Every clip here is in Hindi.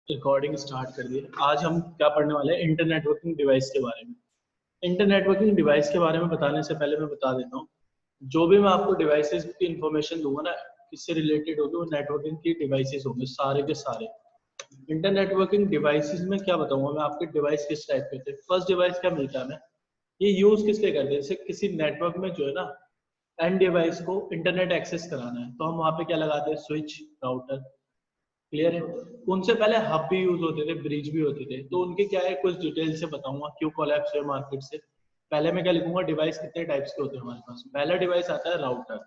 रिकॉर्डिंग स्टार्ट कर दी। आज हम क्या पढ़ने वाले हैं, इंटर नेटवर्किंग डिवाइस के बारे में। इंटर नेटवर्किंग डिवाइस के बारे में बताने से पहले मैं बता देता हूँ, जो भी मैं आपको डिवाइसेस की इंफॉर्मेशन दूंगा ना, किससे रिलेटेड होगी, वो नेटवर्किंग की डिवाइसेस होंगे सारे के सारे। इंटर नेटवर्किंग डिवाइसेस में क्या बताऊंगा मैं, आपके डिवाइस किस टाइप के होते हैं। फर्स्ट डिवाइस क्या मिलता है हमें, ये यूज किस लिए करते हैं, जैसे किसी नेटवर्क में जो है ना एंड डिवाइस को इंटरनेट एक्सेस कराना है, तो हम वहाँ पे क्या लगाते हैं, स्विच, राउटर। क्लियर है। उनसे पहले हब भी यूज होते थे, ब्रिज भी होते थे, तो उनके क्या है कुछ डिटेल से बताऊंगा, क्यों कोलैप्स हुए मार्केट से। पहले मैं क्या लिखूंगा, डिवाइस कितने टाइप्स के होते हैं हमारे पास। पहला डिवाइस आता है राउटर।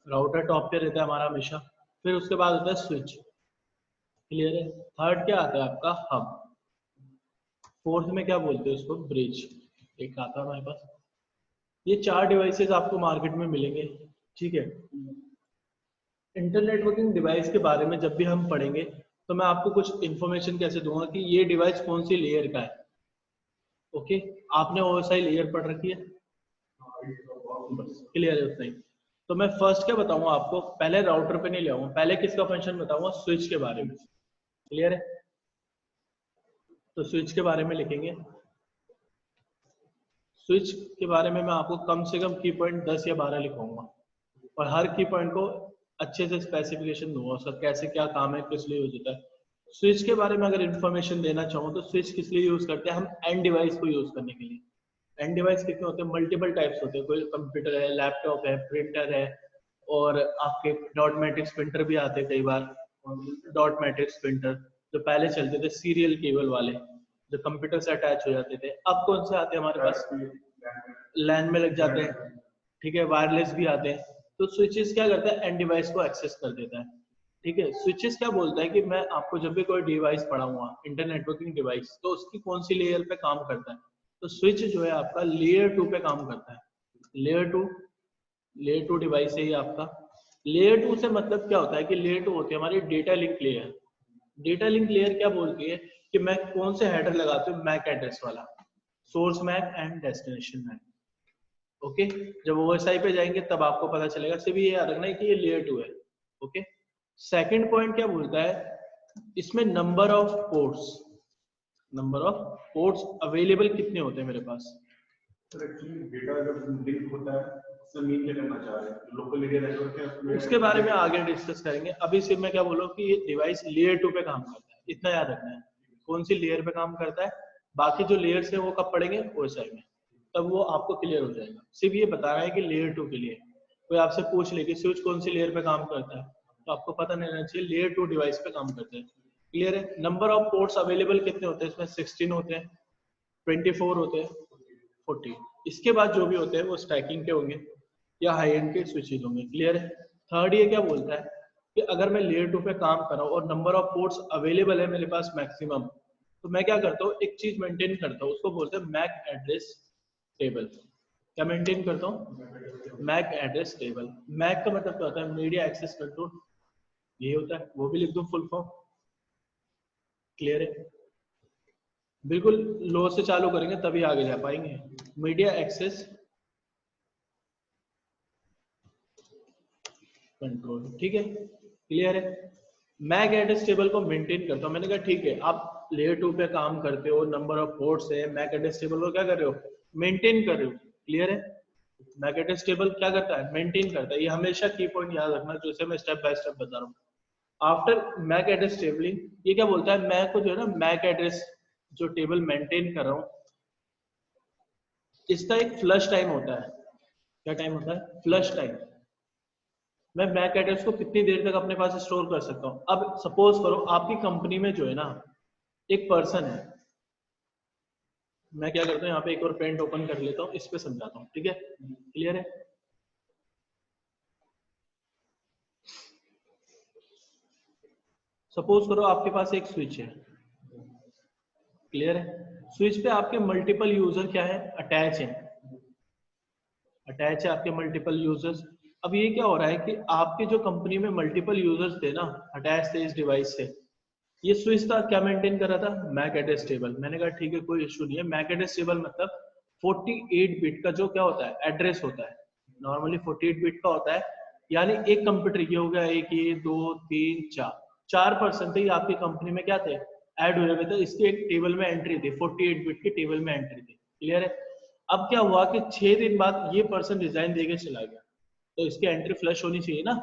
राउटर टॉप पे रहता है हमारा हमेशा। फिर उसके बाद होता है स्विच। क्लियर है। थर्ड क्या आता है आपका, हब। फोर्थ में क्या बोलते हैं उसको, ब्रिज। एक आता है हमारे पास। ये चार डिवाइसेस आपको मार्केट में मिलेंगे। ठीक है। इंटर नेटवर्किंग डिवाइस के बारे में जब भी हम पढ़ेंगे, तो मैं आपको कुछ इन्फॉर्मेशन कैसे दूंगा कि ये डिवाइस कौन सी लेयर का है। ओके। आपने ओएसआई लेयर पढ़ रखी है, बस क्लियर है उतना ही। तो मैं फर्स्ट क्या बताऊंगा आपको, पहले राउटर पे नहीं ले आऊंगा, पहले किसका फंक्शन बताऊंगा, स्विच के बारे में। क्लियर है। तो स्विच के बारे में लिखेंगे। स्विच के बारे में मैं आपको कम से कम की पॉइंट 10 या 12 लिखवाऊंगा, और हर की पॉइंट को अच्छे से स्पेसिफिकेशन दूंगा उसका, कैसे क्या काम है, किस लिए यूज होता है। स्विच के बारे में अगर इन्फॉर्मेशन देना चाहूँ, तो स्विच किस लिए यूज करते हैं हम, एंड डिवाइस को यूज करने के लिए। एंड डिवाइस कितने होते हैं, मल्टीपल टाइप्स होते हैं। कोई कंप्यूटर है, लैपटॉप है, प्रिंटर है, और आपके डॉट मैट्रिक्स प्रिंटर भी आते हैं कई बार। डॉट मैट्रिक्स प्रिंटर जो पहले चलते थे सीरियल केबल वाले, जो कंप्यूटर से अटैच हो जाते थे, अब कौन से आते हैं हमारे पास, लैन में लग जाते हैं। ठीक है, वायरलेस भी आते हैं। तो स्विचेस क्या करता है, एंड डिवाइस को एक्सेस कर देता है। ठीक है। स्विचेस क्या बोलता है कि मैं आपको जब भी कोई डिवाइस पढ़ाऊंगा, इंटर नेटवर्किंग डिवाइस, तो उसकी कौन सी लेयर पे काम करता है। तो स्विच जो है आपका लेयर 2 पे काम करता है। लेयर टू डिवाइस है ये आपका। लेयर 2 से मतलब क्या होता है कि लेयर 2 होती है हमारी data link layer. Data link layer क्या बोलती है कि मैं कौन से हेडर लगाती हूँ, मैक एड्रेस वाला, source MAC and destination MAC. Okay. जब ओएसआई पे जाएंगे तब आपको पता चलेगा, सिर्फ ये याद रखना है कि ये लेयर 2 है। ओके। सेकंड पॉइंट क्या बोलता है, इसमें नंबर ऑफ पोर्ट्स अवेलेबल कितने होते हैं मेरे पास। सर एक्चुअली डेटा जब लिंक होता है, उससे मीन क्या करना चाह रहे हैं, लोकल एरिया नेटवर्क है उसमें, उसके बारे में आगे डिस्कस करेंगे। अभी सिर्फ मैं क्या बोलूँ कि ये डिवाइस लेयर 2 पे काम करता है, इतना याद रखना है, कौन सी लेयर पे काम करता है। बाकी जो लेयर्स है वो कब पढ़ेंगे, ओएसआई में, तब वो आपको क्लियर हो जाएगा। सिर्फ ये बताना है कि लेयर 2 के लिए। कोई आपसे पूछ ले कि स्विच कौन सी लेयर पे काम करता है, तो आपको पता नहीं रहना चाहिए, लेयर 2 डिवाइस पे काम करते हैं। क्लियर है। नंबर ऑफ पोर्ट्स अवेलेबल कितने होते हैं इसमें, 16 होते हैं, 24 होते हैं, 40। इसके बाद जो भी होते हैं वो स्टैकिंग के होंगे या हाई एंड के स्विचेज होंगे। क्लियर है। थर्ड ये क्या बोलता है कि अगर मैं लेयर 2 पे काम कर रहा हूँ और नंबर ऑफ पोर्ट्स अवेलेबल है मेरे पास मैक्सिमम, तो मैं क्या करता हूँ, एक चीज मेंटेन करता हूँ, उसको बोलते हैं मैक एड्रेस टेबल। क्या मेंटेन करता हूँ, मैक एड्रेस टेबल। मैक का मतलब क्या होता है, मीडिया एक्सेस कंट्रोल, यही होता है, वो भी लिख दूं फुल फॉर्म। क्लियर है। बिल्कुल लो से चालू करेंगे तभी आगे जा पाएंगे। मीडिया एक्सेस कंट्रोल, ठीक है, क्लियर है। मैक एड्रेस टेबल को मेंटेन करता हूं। मैंने कहा ठीक है, आप लेयर 2 पे काम करते हो, नंबर ऑफ पोर्ट्स है, मैक एड्रेस टेबल को क्या कर रहे हो, मेंटेन कर रहे हो। क्लियर है। मैक एड्रेस टेबल क्या करता है, मेंटेन करता है। ये हमेशा की पॉइंट याद रखना, जैसे मैं स्टेप बाय स्टेप बता रहा हूँ। आफ्टर मैक एड्रेस टेबलिंग, ये क्या बोलता है, मैं को जो है ना मैक एड्रेस जो टेबल मेंटेन कर रहा हूँ, इसका एक फ्लश टाइम होता है। क्या टाइम होता है, फ्लश टाइम। मैं मैक एड्रेस को कितनी देर तक अपने पास स्टोर कर सकता हूँ। अब सपोज करो आपकी कंपनी में जो है ना एक पर्सन है, मैं क्या करता हूँ, यहाँ पे एक और पेंट ओपन कर लेता हूँ, इस पे समझाता हूँ। ठीक है, क्लियर है। सपोज करो आपके पास एक स्विच है। क्लियर है। स्विच पे आपके मल्टीपल यूजर क्या है, अटैच है। अटैच है आपके मल्टीपल यूजर्स। अब ये क्या हो रहा है कि आपके जो कंपनी में मल्टीपल यूजर्स थे ना, अटैच थे इस डिवाइस से, ये स्विच था क्या मेंटेन कर रहा था, मैक एड्रेस टेबल। मैंने कहा ठीक है, कोई इशू नहीं है। मैक एड्रेस टेबल मतलब 48 बिट का जो क्या होता है, एड्रेस होता है। नॉर्मली 48 बिट का होता है, यानी एक कंप्यूटर ये हो गया, एक, ये, दो, तीन, चार, 4% ही आपकी कंपनी में क्या थे, ऐड हुए हुए थे। इसकी एक टेबल में एंट्री थी, 48 बिट की टेबल में एंट्री थी। क्लियर है? अब क्या हुआ कि 6 दिन बाद ये पर्सन रिजाइन देके चला गया, तो इसकी एंट्री फ्लश होनी चाहिए ना,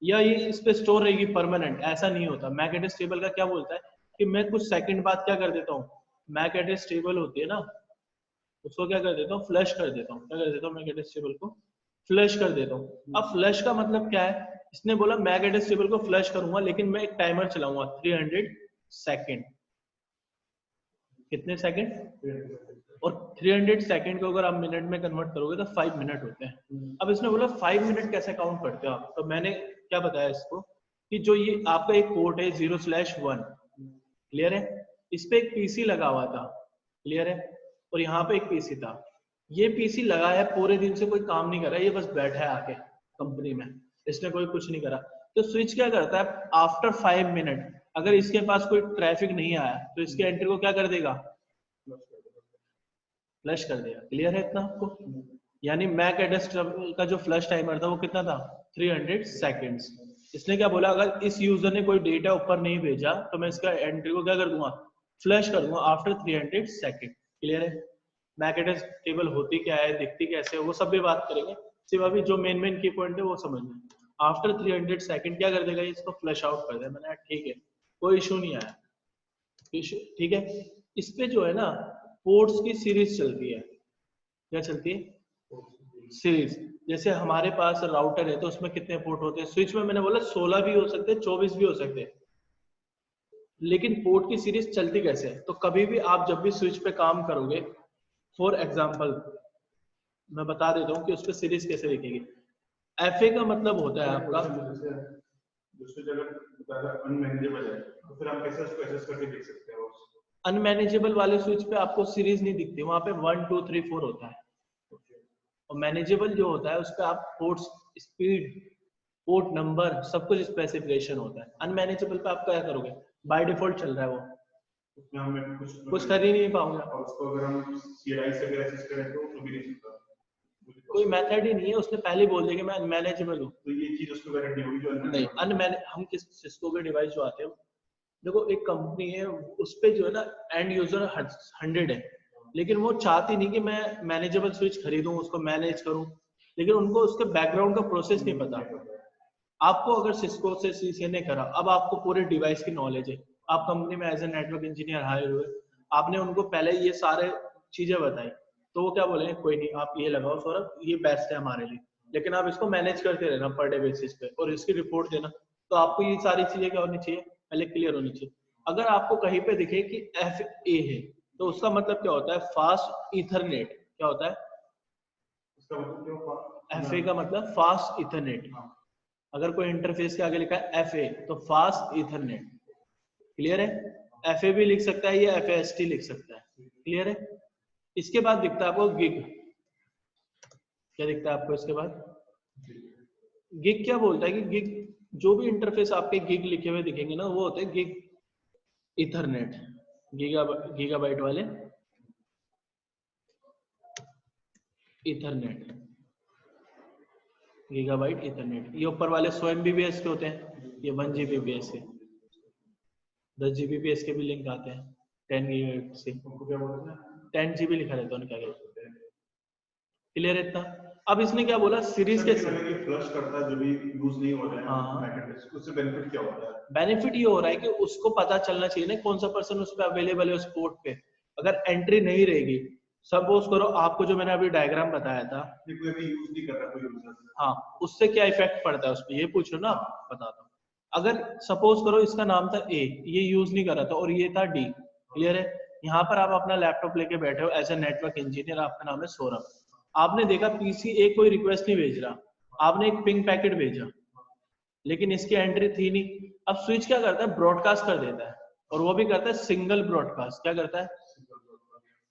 या ये इस पे स्टोर रहेगी परमानेंट? ऐसा नहीं होता। मैक एड्रेस टेबल का क्या बोलता है कि मैं कुछ सेकंड बाद क्या कर देता हूँ, मैक एड्रेस टेबल होती है ना, उसको क्या कर देता हूँ, फ्लश कर देता हूँ। क्या कर देता हूँ, मैक एड्रेस टेबल को फ्लश कर देता हूँ। अब फ्लश का मतलब क्या है, इसने बोला मैक एड्रेस टेबल को फ्लश करूंगा, लेकिन मैं एक टाइमर चलाऊंगा 300 सेकेंड। कितने सेकंड? और 300 सेकंड को अगर आप मिनट में कन्वर्ट करोगे तो 5 मिनट होते हैं। अब इसने बोला 5 मिनट कैसे काउंट करते हो आप? तो मैंने क्या बताया इसको कि जो ये आपका एक पोर्ट है 0/1, क्लियर है, इस पे एक पीसी लगा हुआ था, क्लियर है, और यहाँ पे एक पीसी था। ये पीसी लगा है, पूरे दिन से कोई काम नहीं कर रहा, ये बस बैठा है आके कंपनी में, इसने कोई कुछ नहीं करा। तो स्विच क्या करता है, आफ्टर 5 मिनट अगर इसके पास कोई ट्रैफिक नहीं आया तो इसके एंट्री को क्या कर देगा, फ्लश कर देगा। क्लियर है इतना आपको? यानी मैक एड्रेस का जो फ्लश टाइमर था वो कितना था, 300 सेकेंड्स। इसने क्या बोला, अगर इस यूजर ने कोई डेटा ऊपर नहीं भेजा तो मैं इसका एंट्री को क्या कर दूंगा, फ्लश कर दूंगा आफ्टर 300 सेकेंड। क्लियर है? मैक एड्रेस टेबल होती क्या है, दिखती कैसे है, वो सब भी बात करेंगे, सिर्फ अभी जो मेन की पॉइंट है वो समझना। आफ्टर 300 सेकेंड क्या कर देगा, इसको फ्लश आउट कर देगा। मैंने ठीक है, कोई इशू नहीं आया, ठीक है। इस पे जो है ना पोर्ट्स की सीरीज चलती है। क्या चलती है, सीरीज। जैसे हमारे पास राउटर है तो उसमें कितने पोर्ट होते हैं, स्विच में मैंने बोला 16 भी हो सकते हैं, 24 भी हो सकते हैं, लेकिन पोर्ट की सीरीज चलती कैसे है? तो कभी भी आप जब भी स्विच पे काम करोगे, फॉर एग्जांपल मैं बता देता हूँ कि उस पर सीरीज कैसे दिखेगी। एफए का मतलब होता है आपका, अनमैनेजेबल है तो फिर आप कैसे उसको एसेस करके देख सकते हो? अनमैनेजेबल वाले स्विच पे आपको सीरीज नहीं दिखती, वहां पे 1 2 3 4 होता है। और मैनेजेबल जो होता है उस पर आप पोर्ट स्पीड, पोर्ट नंबर, सब कुछ स्पेसिफिकेशन होता है। अनमैनेजेबल पे आप क्या करोगे, बाय डिफॉल्ट चल रहा है वो, उसमें हमें कुछ कर ही नहीं पाऊंगा। और उसको अगर हम सीआई से अगर एक्सेस करें तो भी नहीं सकता, कोई मेथड ही नहीं है, उसने पहले बोल दिया कि मैं अनमैनेजेबल हूँ। तो ये चीज उसको गारंटी होगी जो नहीं, हम किस सिस्को के डिवाइस जो आते हैं, देखो एक कंपनी है उस पे जो है ना एंड यूजर 100 है, लेकिन वो चाहती नहीं कि मैं मैनेजेबल स्विच खरीदूं, उसको मैनेज करूं, लेकिन उनको उसके बैकग्राउंड का प्रोसेस नहीं पता। आपको अगर सिस्को से सीसीए ने करा, अब आपको पूरे डिवाइस की नॉलेज है, आप कंपनी में as a network engineer hire हुए, आपने उनको पहले ये सारे चीजें बताई, तो वो क्या बोलेंगे, कोई नहीं आप ये लगाओ सौरभ, ये बेस्ट है हमारे लिए, लेकिन आप इसको मैनेज करते रहना पर डे बेसिस पे और इसकी रिपोर्ट देना। तो आपको ये सारी चीजें क्या होनी चाहिए, पहले क्लियर होनी चाहिए। अगर आपको कहीं पे दिखे कि FA है तो उसका मतलब क्या होता है, फास्ट इथरनेट। क्या होता है, उसका मतलब क्या? FA का मतलब फास्ट इथरनेट। अगर कोई इंटरफेस के आगे लिखा है FA तो फास्ट इथरनेट। क्लियर है? FA भी लिख सकता है या FAST लिख सकता है। क्लियर है? इसके बाद दिखता है आपको गिग। क्या दिखता है आपको इसके बाद, गिग क्या बोलता है कि गिग, जो भी इंटरफेस आपके गिग लिखे हुए दिखेंगे ना वो होते हैं गिग इथरनेट, गीगाबाइट वाले इथरनेट, गीगाबाइट इथरनेट। ये ऊपर वाले 100 MBPS के होते हैं, ये 1 Gbps के, 10 Gbps के भी लिंक आते हैं 10 GB से, 10 GB लिखा रहता है उनका। क्लियर है इतना? अब इसने क्या बोला, सीरीज के फ्लश करता है जो भी यूज नहीं हो रहा है, हाँ, उससे बेनिफिट क्या होता है? बेनिफिट ये हो रहा है कि उसको पता चलना चाहिए ना कौन सा पर्सन उस पर अवेलेबल है उस पोर्ट पे। अगर एंट्री नहीं रहेगी, सपोज करो आपको जो मैंने अभी डायग्राम बताया था, कोई भी यूज नहीं कर रहा कोई यूजर, हाँ, उससे क्या इफेक्ट पड़ता है उस पर, ये पूछ रहे हो ना, बताता हूँ। अगर सपोज करो इसका नाम था A, ये यूज नहीं कर रहा था, और ये था D, क्लियर है? यहाँ पर आप अपना लैपटॉप लेके बैठे हो एज ए नेटवर्क इंजीनियर, आपका नाम है सौरभ, आपने देखा PC A कोई रिक्वेस्ट नहीं भेज रहा, आपने एक पिंग पैकेट भेजा, लेकिन इसकी एंट्री थी नहीं। अब स्विच क्या करता है, ब्रॉडकास्ट कर देता है, और वो भी करता है सिंगल ब्रॉडकास्ट। क्या करता है,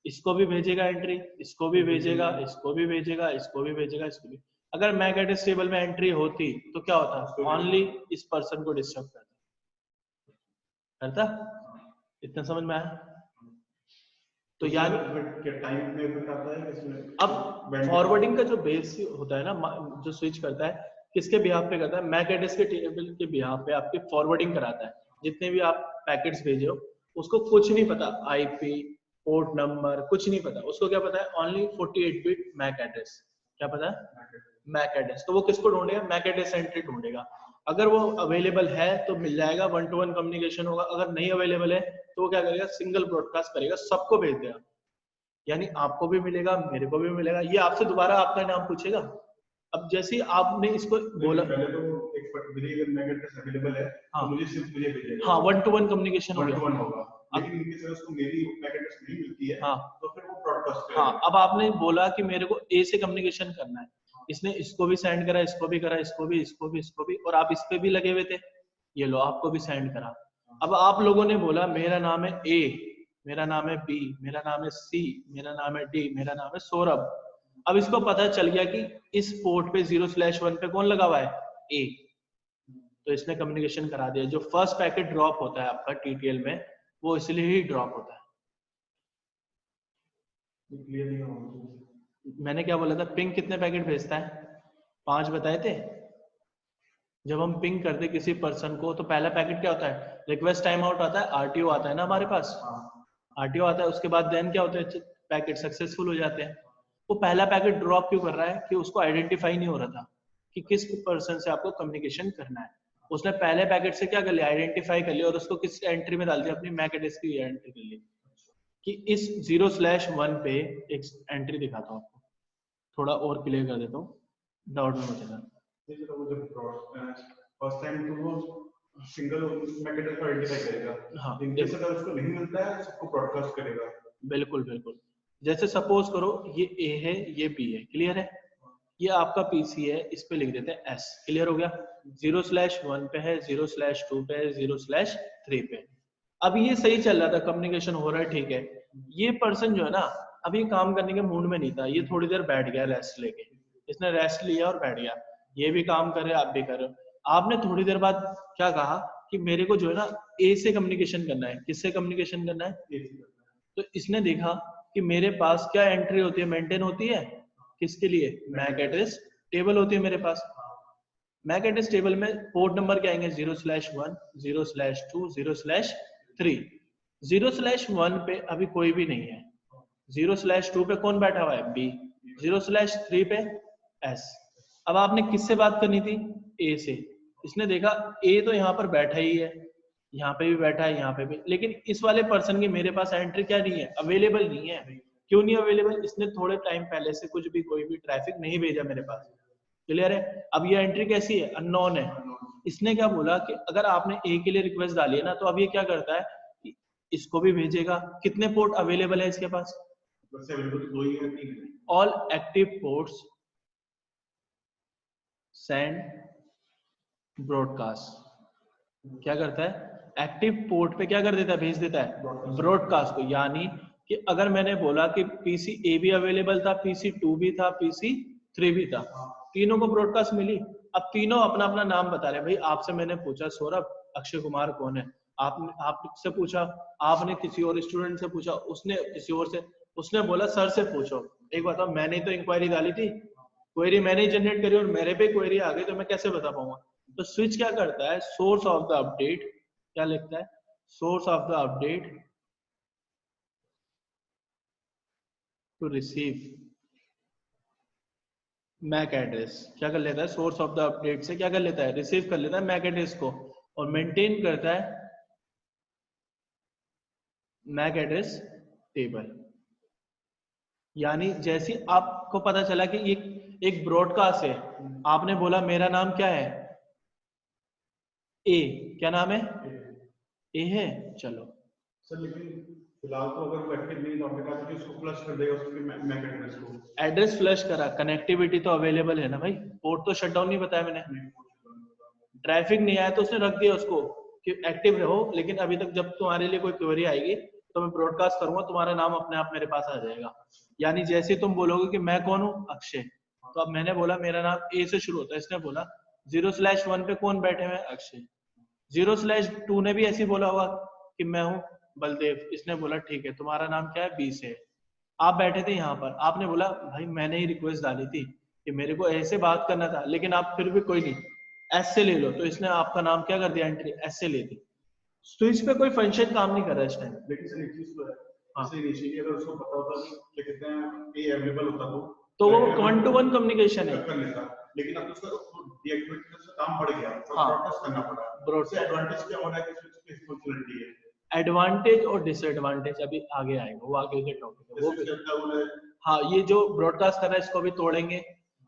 इसको भी भेजेगा एंट्री, इसको भी भेजेगा, इसको भी भेजेगा, इसको भी भेजेगा, इसको भी। अगर मैक एड्रेस टेबल में एंट्री होती तो क्या होता, ओनली इस पर्सन को डिस्टर्ब करता। इतना समझ में आया? तो यानी टाइम में इफेक्ट आता है इसमें। अब फॉरवर्डिंग का जो बेस होता है ना, जो स्विच करता है किसके बिहाफ पे करता है, मैक एड्रेस के टेबल के बिहाफ पे आपकी फॉरवर्डिंग कराता है। जितने भी आप पैकेट्स भेजे हो उसको कुछ नहीं पता, आईपी पोर्ट नंबर कुछ नहीं पता, उसको क्या पता है, ओनली 48 बिट मैक एड्रेस। क्या पता है, मैक एड्रेस। तो वो किसको ढूंढेगा, मैक एड्रेस एंट्री ढूंढेगा। अगर वो अवेलेबल है तो मिल जाएगा, 1 to 1 कम्युनिकेशन होगा। अगर नहीं अवेलेबल है तो वो क्या करेगा, सिंगल ब्रॉडकास्ट करेगा, सबको भेज देगा, यानी आपको भी मिलेगा, मेरे को भी मिलेगा। ये आपसे दोबारा आपका नाम पूछेगा। अब जैसे ही आपने इसको बोला, पहले तो एक पर्टिकुलर मैक एड्रेस अवेलेबल है, हाँ, तो मुझे सिर्फ मुझे भेजेगा, हाँ 1 to 1 कम्युनिकेशन हो 1 गया। to 1 होगा। लेकिन इनके साथ उसको मेरी मैक एड्रेस नहीं मिलती है, हाँ, तो फिर वो ब्रॉडकास्ट करेगा। हाँ, अब आपने बोला कि मेरे को ए से कम्युनिकेशन करना है, इसने इसको भी सेंड करा, इसको भी करा, इसको भी, इसको भी, इसको भी, और आप इस पे भी लगे हुए थे, ये लो आपको भी सेंड करा। अब आप लोगों ने बोला मेरा नाम है ए, मेरा नाम है बी, मेरा नाम है सी, मेरा नाम है डी, मेरा नाम है सौरभ। अब इसको पता चल गया कि इस पोर्ट पे 0/1 पे कौन लगा हुआ है, ए, तो इसने कम्युनिकेशन करा दिया। जो फर्स्ट पैकेट ड्रॉप होता है आपका टीटीएल में, वो इसलिए ही ड्रॉप होता है। क्लियर नहीं होगा। मैंने क्या बोला था, पिंग कितने पैकेट भेजता है, 5 बताए थे। जब हम पिंग करते किसी पर्सन को तो पहला पैकेट क्या होता है, रिक्वेस्ट टाइम आउट आता है, आरटीओ आता है ना हमारे पास, आरटीओ आता है, उसके बाद देन क्या होता है, पैकेट सक्सेसफुल हो जाते हैं। वो पहला पैकेट ड्रॉप क्यों कर रहा है, कि उसको आइडेंटिफाई नहीं हो रहा था कि किस पर्सन से आपको कम्युनिकेशन करना है। उसने पहले पैकेट से क्या कर लिया, आइडेंटिफाई कर लिया, और उसको किस एंट्री में डाल दिया, अपनी मैक एड्रेस की एंट्री कर ली, कि इस 0/1 पे एक एंट्री दिखाता हूँ आपको, थोड़ा और क्लियर कर देता हूँ, डाउट में मत लेना। फर्स्ट टाइम तो वो सिंगल मैक एड्रेस को आइडेंटिफाई करेगा, हाँ, इन केस अगर उसको नहीं मिलता है सबको ब्रॉडकास्ट करेगा। बिल्कुल बिल्कुल। जैसे सपोज करो ये ए है, ये बी है, क्लियर है, ये आपका पीसी है, इस पे लिख देते हैं एस, क्लियर हो गया। 0/1 पे है, 0/2 पे है, 0/3 पे। अब ये सही चल रहा था, कम्युनिकेशन हो रहा है, ठीक है। ये पर्सन जो है ना, अभी काम करने के मूड में नहीं था, ये थोड़ी देर बैठ गया रेस्ट लेके, इसने रेस्ट लिया और बैठ गया। ये भी काम कर रहे हैं, आप भी कर रहे हो। आपने थोड़ी देर बाद क्या कहा कि मेरे को जो है ना ए से कम्युनिकेशन करना है, किससे कम्युनिकेशन करना है, तो इसने देखा कि मेरे पास क्या एंट्री होती है, मेंटेन होती है, किसके लिए, मैक एड्रेस टेबल होती है मेरे पास। मैक एड्रेस टेबल में पोर्ट नंबर क्या आएंगे, 0/1, 0/2, 0/3। 0/1 पे अभी कोई भी नहीं है, 0/2 पे कौन बैठा हुआ है, बी, 0/3 पे एस। अब आपने किससे बात करनी थी, ए से। इसने देखा ए तो यहाँ पर बैठा ही है, यहाँ पे भी बैठा है, यहाँ पे भी, लेकिन इस वाले पर्सन की मेरे पास एंट्री क्या नहीं है, अवेलेबल नहीं है। क्यों नहीं अवेलेबल, इसने थोड़े टाइम पहले से कुछ भी कोई भी ट्रैफिक नहीं भेजा मेरे पास, क्लियर है। अब ये एंट्री कैसी है, अननोन है। इसने क्या बोला कि अगर आपने ए के लिए रिक्वेस्ट डाली है ना, तो अब ये क्या करता है कि इसको भी भेजेगा। कितने पोर्ट अवेलेबल है इसके पास, all active ports send broadcast. क्या करता है, एक्टिव पोर्ट पे क्या कर देता है, भेज देता है ब्रॉडकास्ट को। यानी कि अगर मैंने बोला कि पीसी ए भी अवेलेबल था, पीसी 2 भी था, पीसी 3 भी था, तीनों को ब्रॉडकास्ट मिली। अब तीनों अपना अपना नाम बता रहे हैं। भाई आपसे मैंने पूछा सौरभ अक्षय कुमार कौन है, आपसे पूछा, आपने किसी और स्टूडेंट से पूछा, उसने किसी और से, उसने बोला सर से पूछो। एक बताओ, मैंने तो इंक्वायरी डाली थी, क्वेरी मैंने ही जनरेट करी और मेरे पे क्वेरी आ गई, तो मैं कैसे बता पाऊंगा। तो स्विच क्या करता है, सोर्स ऑफ द अपडेट क्या लिखता है, source of the update to receive MAC address. क्या कर लेता है, सोर्स ऑफ द अपडेट से क्या कर लेता है, रिसीव कर लेता है मैक एड्रेस को, और मेंटेन करता है मैक एड्रेस टेबल। यानी जैसे आपको पता चला कि ये एक ब्रॉडकास्ट है, आपने बोला मेरा नाम क्या है, ए, क्या नाम है, ए है, चलो सर लेकिन फिलहाल तो अगर वो एक्टिव नहीं है, तो आपने उसको फ्लश कर देगा उसके मैक एड्रेस को। एड्रेस फ्लश करा, कनेक्टिविटी तो अवेलेबल है ना भाई, पोर्ट तो शटडाउन नहीं बताया मैंने, ट्रैफिक नहीं आया तो उसने रख दिया उसको कि एक्टिव रहो, लेकिन अभी तक जब तुम्हारे लिए कोई क्वेरी आएगी तो मैं ब्रॉडकास्ट करूंगा, तुम्हारा नाम अपने आप मेरे पास आ जाएगा। यानी जैसे तुम बोलोगे कि मैं कौन हूँ, अक्षय, तो अब मैंने बोला मेरा नाम ए से शुरू होता है, इसने बोला 0/1 पे कौन बैठे हुए, अक्षय। 0/2 ने भी ऐसे बोला होगा कि मैं हूँ बलदेव, इसने बोला ठीक है, तुम्हारा नाम क्या है, बी से। आप बैठे थे यहाँ पर, आपने बोला भाई मैंने ही रिक्वेस्ट डाली थी कि मेरे को ऐसे बात करना था, लेकिन आप फिर भी कोई नहीं, एस से ले लो, तो इसने आपका नाम क्या कर दिया, एंट्री एस से ले दी। स्विच पे कोई फंक्शन काम नहीं कर रहा है इस टाइम। लेकिन सर एक चीज तो है, हाँ। जैसे इनिशियली अगर उसको पता होता कि क्या कहते हैं ये अवेलेबल होता तो वो 1-to-1 कम्युनिकेशन है। कर लेता, लेकिन अब उसका डीएक्टिवेट करने से काम बढ़ गया, हाँ। ब्रॉडकास्ट करना पड़ा। ब्रॉडकास्ट एडवांटेज क्या हो रहा है कि स्विच की फंक्शनलिटी है, एडवांटेज और डिसएडवांटेज अभी आगे आएगा, वो आगे के टॉपिक है वो भी। चलता हुआ है। हाँ, ये जो ब्रॉडकास्ट कर रहा है इसको भी तोड़ेंगे,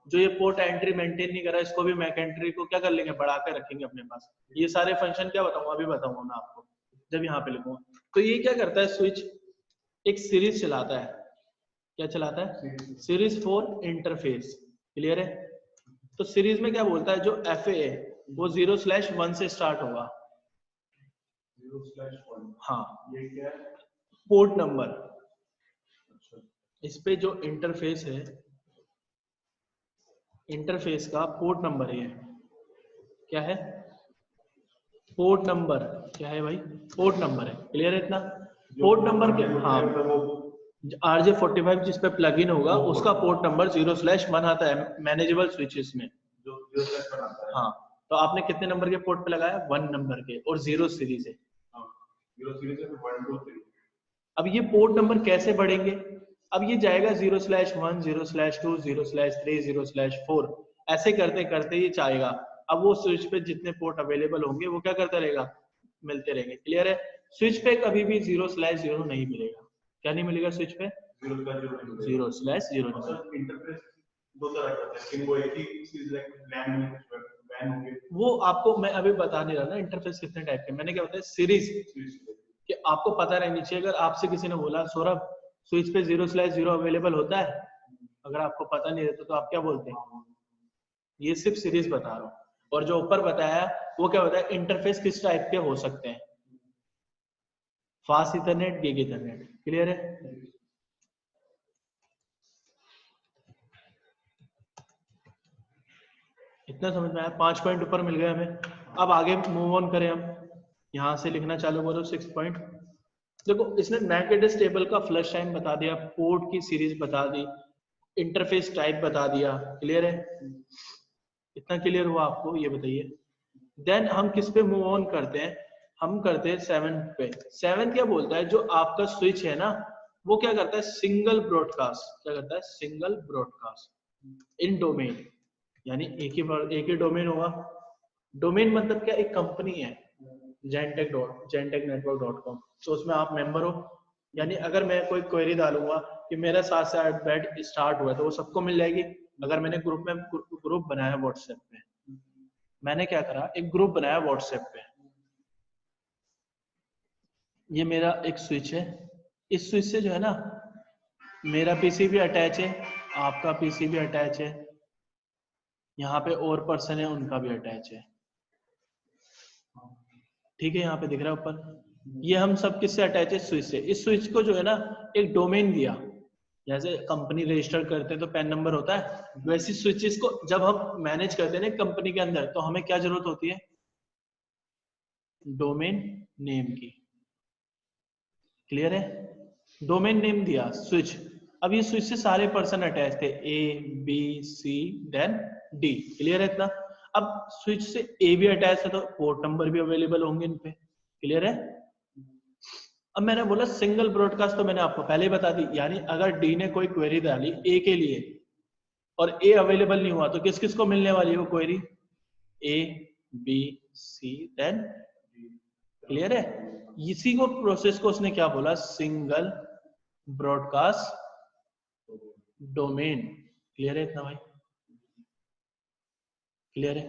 जो ये पोर्ट एंट्री मेंटेन नहीं कर रहा है इसको भी मैक एंट्री को क्या कर लेंगे, बढ़ा के रखेंगे अपने पास। ये सारे फंक्शन क्या बताऊंगा, अभी बताऊंगा मैं आपको जब यहाँ पे लिखूंगा। तो ये क्या करता है, स्विच एक सीरीज चलाता है। क्या चलाता है? Series for interface. क्लियर है? तो सीरीज में क्या बोलता है, जो एफए है वो 0/1 से स्टार्ट होगा। 0/1। हाँ, ये क्या है? Port number. अच्छा, इस पे जो इंटरफेस है, इंटरफेस का पोर्ट नंबर है। क्या है? Port number. क्या है भाई? पोर्ट नंबर है। क्लियर है इतना? पोर्ट नंबर के, हाँ, RJ45 जिस पे प्लगइन होगा उसका पोर्ट नंबर 0/1 आता है मैनेजेबल स्विचेस में। जो 0/1 आता है। हाँ, तो आपने कितने नंबर के पोर्ट पे लगाया? 1 नंबर के, और 0 सीरीज है। 0 सीरीज है, 1 2 3। अब ये पोर्ट नंबर कैसे बढ़ेंगे? अब ये जाएगा 0/1, 0/2, 0/3, 0/4, ऐसे करते करते ये जाएगा। अब वो स्विच पे जितने पोर्ट अवेलेबल होंगे वो क्या करता रहेगा, मिलते रहेंगे। क्लियर है? स्विच पे कभी भी 0/0 नहीं मिलेगा। क्या नहीं मिलेगा स्विच पे? 0/0 नहीं। इंटरफेस दो तरह का है, कि वो एक ही चीज लाइक लैन होंगे। वो आपको मैं अभी बता नहीं रहा ना इंटरफेस कितने टाइप के, मैंने क्या बताया, सीरीज, कि आपको पता रहनी चाहिए। अगर आपसे किसी ने बोला सौरभ स्विच पे 0/0 अवेलेबल होता है, अगर आपको पता नहीं रहता तो आप क्या बोलते हैं? ये सिर्फ सीरीज बता रहा हूँ। और जो ऊपर बताया वो क्या बताया, इंटरफेस किस टाइप के हो सकते हैं, fast Ethernet, gig Ethernet. Clear है? इतना समझ में आया? 5 पॉइंट ऊपर मिल गए हमें। अब आगे मूव ऑन करें हम, यहां से लिखना चालू करो 6 पॉइंट। देखो, इसने मैक एड्रेस टेबल का फ्लश टाइम बता दिया, पोर्ट की सीरीज बता दी, इंटरफेस टाइप बता दिया। क्लियर है? इतना क्लियर हुआ आपको? ये बताइए। देन हम किस पे मूव ऑन करते हैं? हम करते हैं 7 पे। 7 क्या बोलता है, जो आपका स्विच है ना वो क्या करता है, सिंगल ब्रॉडकास्ट। क्या करता है? सिंगल ब्रॉडकास्ट इन डोमेन, यानी एक ही डोमेन होगा। डोमेन मतलब क्या, एक कंपनी है gentechnetwork.com, तो उसमें आप मेंबर हो। यानी अगर मैं कोई क्वेरी डालूंगा कि मेरा 7 से 8 बैट स्टार्ट हुआ है तो वो सबको मिल जाएगी। अगर मैंने ग्रुप बनाया व्हाट्सएप पे, मैंने क्या करा, एक ग्रुप बनाया व्हाट्सएप पे, ये मेरा एक स्विच है। इस स्विच से जो है ना, मेरा पीसी भी अटैच है, आपका पीसी भी अटैच है, यहाँ पे और पर्सन है उनका भी अटैच है। ठीक है? यहाँ पे दिख रहा है ऊपर, ये हम सब किससे अटैच है? स्विच से। इस स्विच को जो है ना एक डोमेन दिया, जैसे कंपनी रजिस्टर करते हैं तो पैन नंबर होता है, वैसे स्विचेस को जब हम मैनेज करते हैं ना कंपनी के अंदर, तो हमें क्या जरूरत होती है? डोमेन नेम की। क्लियर है? डोमेन नेम दिया स्विच। अब ये स्विच से सारे पर्सन अटैच थे, A B C then D। Clear है इतना? अब स्विच से A भी अटैच है तो पोर्ट नंबर भी अवेलेबल होंगे इन पे। क्लियर है? अब मैंने बोला सिंगल ब्रॉडकास्ट, तो मैंने आपको पहले ही बता दी, यानी अगर डी ने कोई क्वेरी डाली ए के लिए और ए अवेलेबल नहीं हुआ तो किस किस को मिलने वाली है वो query? A B C then. Clear है? इसी को प्रोसेस को उसने क्या बोला? Single broadcast domain. क्लियर है इतना भाई? क्लियर है?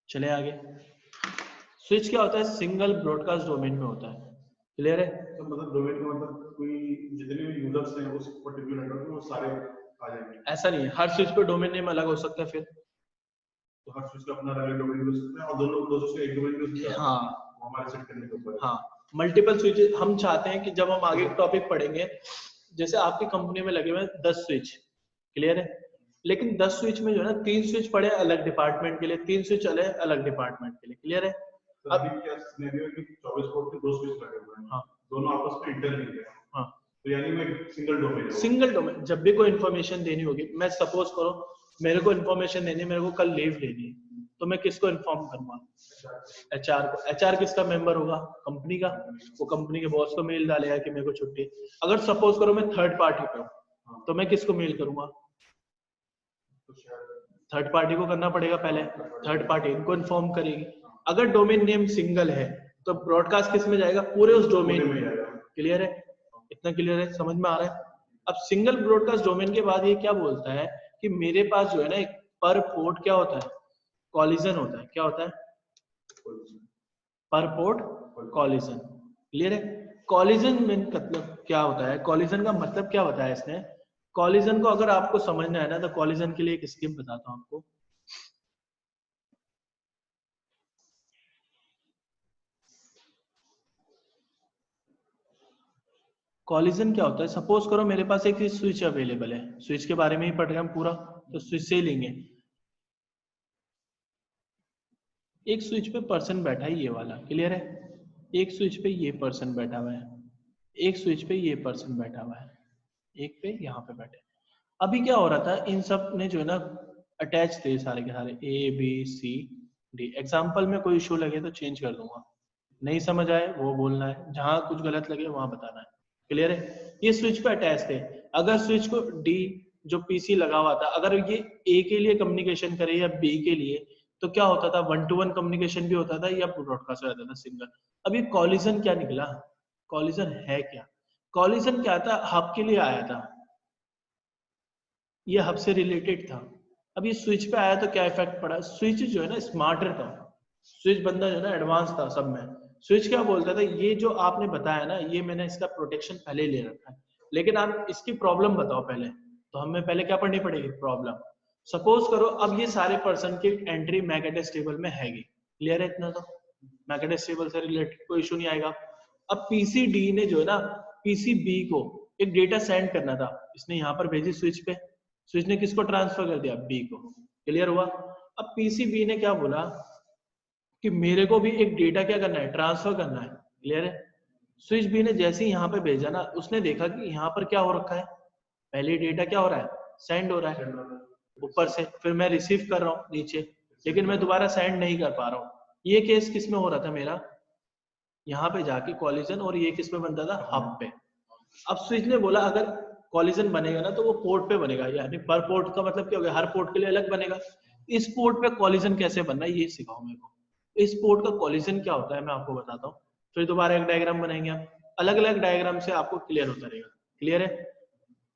चले आगे। स्विच क्या होता है? सिंगल ब्रॉडकास्ट डोमेन में होता है। क्लियर है? तो मतलब डोमेन का मतलब कोई जितने भी यूजर्स हैं उस पर्टिकुलर नेटवर्क में वो सारे आ जाएंगे? ऐसा नहीं है, हर स्विच पे डोमेन नेम अलग हो सकता है। फिर तो हर स्विच का अपना अलग डोमेन हो सकता है और दोनों स्विच का एक डोमेन हो सकता है। हाँ, हमारे सेट करने के ऊपर। हाँ, मल्टीपल स्विचेस हम चाहते हैं कि जब हम आगे टॉपिक पढ़ेंगे, जैसे आपकी कंपनी में लगे हुए 10 स्विच। क्लियर है? लेकिन 10 स्विच में जो है ना 3 स्विच पड़े अलग डिपार्टमेंट के लिए, 3 स्विच चले अलग डिपार्टमेंट के लिए। क्लियर है? अब क्या सिनेरियो है कि 24 पोर्ट पे 2 स्विच लगे हुए हैं। हाँ, दोनों आपस में इंटरलिंक है। हाँ, तो यानी मैं सिंगल डोमेन है। Single domain. जब भी कोई इन्फॉर्मेशन देनी होगी, मैं सपोज करो मेरे को इन्फॉर्मेशन देनी है, मेरे को कल लीव लेनी है, तो मैं किसको इन्फॉर्म करूंगा? एचआर को। एचआर किसका मेंबर होगा? कंपनी का। वो कंपनी के बॉस को मेल डालेगा कि मेरे को छुट्टी। अगर सपोज करो मैं थर्ड पार्टी पे हूँ तो मैं किसको मेल करूंगा? थर्ड पार्टी को करना पड़ेगा पहले, थर्ड पार्टी इनको इन्फॉर्म करेगी। अगर डोमेन नेम सिंगल है तो ब्रॉडकास्ट किस में जाएगा? पूरे उस डोमेन में। क्लियर है? इतना क्लियर है? समझ में आ रहा है? अब सिंगल ब्रॉडकास्ट डोमेन के बाद ये क्या बोलता है कि मेरे पास जो है ना एक पर पोर्ट क्या होता है? कॉलिजन होता है। क्या होता है? पर पोर्ट कॉलिजन। क्लियर है? कॉलिजन में मतलब क्या होता है? कॉलिजन का मतलब क्या बताया इसने? कॉलिजन को अगर आपको समझना है ना तो कॉलिजन के लिए एक स्कीम बताता हूं आपको। कॉलिजन क्या होता है? सपोज करो मेरे पास एक स्विच अवेलेबल है, स्विच के बारे में ही पढ़ रहे हैं हम पूरा, तो स्विच से ही लेंगे। एक स्विच पे पर्सन बैठा है ये वाला। क्लियर है? एक स्विच पे ये पर्सन बैठा हुआ है, एक स्विच पे ये पर्सन बैठा हुआ है, एक पे यहाँ पे बैठे। अभी क्या हो रहा था, इन सब ने जो है ना अटैच थे सारे के सारे, A B C D. Example में कोई इशू लगे तो चेंज कर दूंगा, नहीं समझ आए वो बोलना है, जहां कुछ गलत लगे वहां बताना है। क्लियर है? ये स्विच पे अटैच थे। अगर स्विच को डी जो पीसी लगा हुआ था, अगर ये ए के लिए कम्युनिकेशन करे या बी के लिए, तो क्या होता था? 1-to-1 कम्युनिकेशन भी होता था या ब्रॉडकास्ट हो जाता था सिंगल। अब ये कॉलिजन क्या निकला? कॉलिजन है क्या? कॉलिजन क्या था? हब के लिए आया था, ये हब से रिलेटेड था। अब ये स्विच पे आया तो क्या इफेक्ट पड़ा? स्विच जो है ना स्मार्टर था, स्विच बंदा जो है ना एडवांस था सब में। स्विच क्या बोलता था, ये जो आपने बताया ना, ये मैंने इसका प्रोटेक्शन पहले ले रखा है, लेकिन आप इसकी प्रॉब्लम बताओ पहले। तो हमें पहले क्या पढ़नी पड़ेगी? प्रॉब्लम। सपोज करो अब ये सारे पर्सन की एंट्री मैक एड्रेस टेबल में हैगी। क्लियर है? इतना तो मैक एड्रेस टेबल से रिलेटेड कोई इशू नहीं आएगा। अब पीसीडी ने जो है ना पीसीबी को एक डेटा सेंड करना था, इसने यहाँ पर भेजी स्विच पे, स्विच ने किसको ट्रांसफर कर दिया? बी को। क्लियर हुआ? अब पीसीबी ने क्या बोला कि मेरे को भी एक डेटा क्या करना है? ट्रांसफर करना है। क्लियर है? स्विच बी ने जैसे ही यहाँ पे भेजा ना, उसने देखा कि यहाँ पर क्या हो रखा है, पहले डेटा क्या हो रहा है? सेंड हो रहा है ऊपर से, फिर मैं रिसीव कर रहा हूँ नीचे, लेकिन मैं दोबारा सेंड नहीं कर पा रहा हूँ। ये केस किस में हो रहा था मेरा? यहाँ पे जाके कॉलिजन, और ये किस में बनता था? हब पे। अब स्विच ने बोला अगर कॉलिजन बनेगा ना तो वो पोर्ट पे बनेगा, यानी पर पोर्ट का मतलब क्या हो गया? हर पोर्ट के लिए अलग बनेगा। इस पोर्ट पे कॉलिजन कैसे बनना है ये सिखाओ मेरे को। इस पोर्ट का कॉलिजन क्या होता है मैं आपको बताता हूँ, फिर दोबारा एक डायग्राम बनाएंगे हम, अलग अलग डायग्राम से आपको क्लियर होता रहेगा। क्लियर है?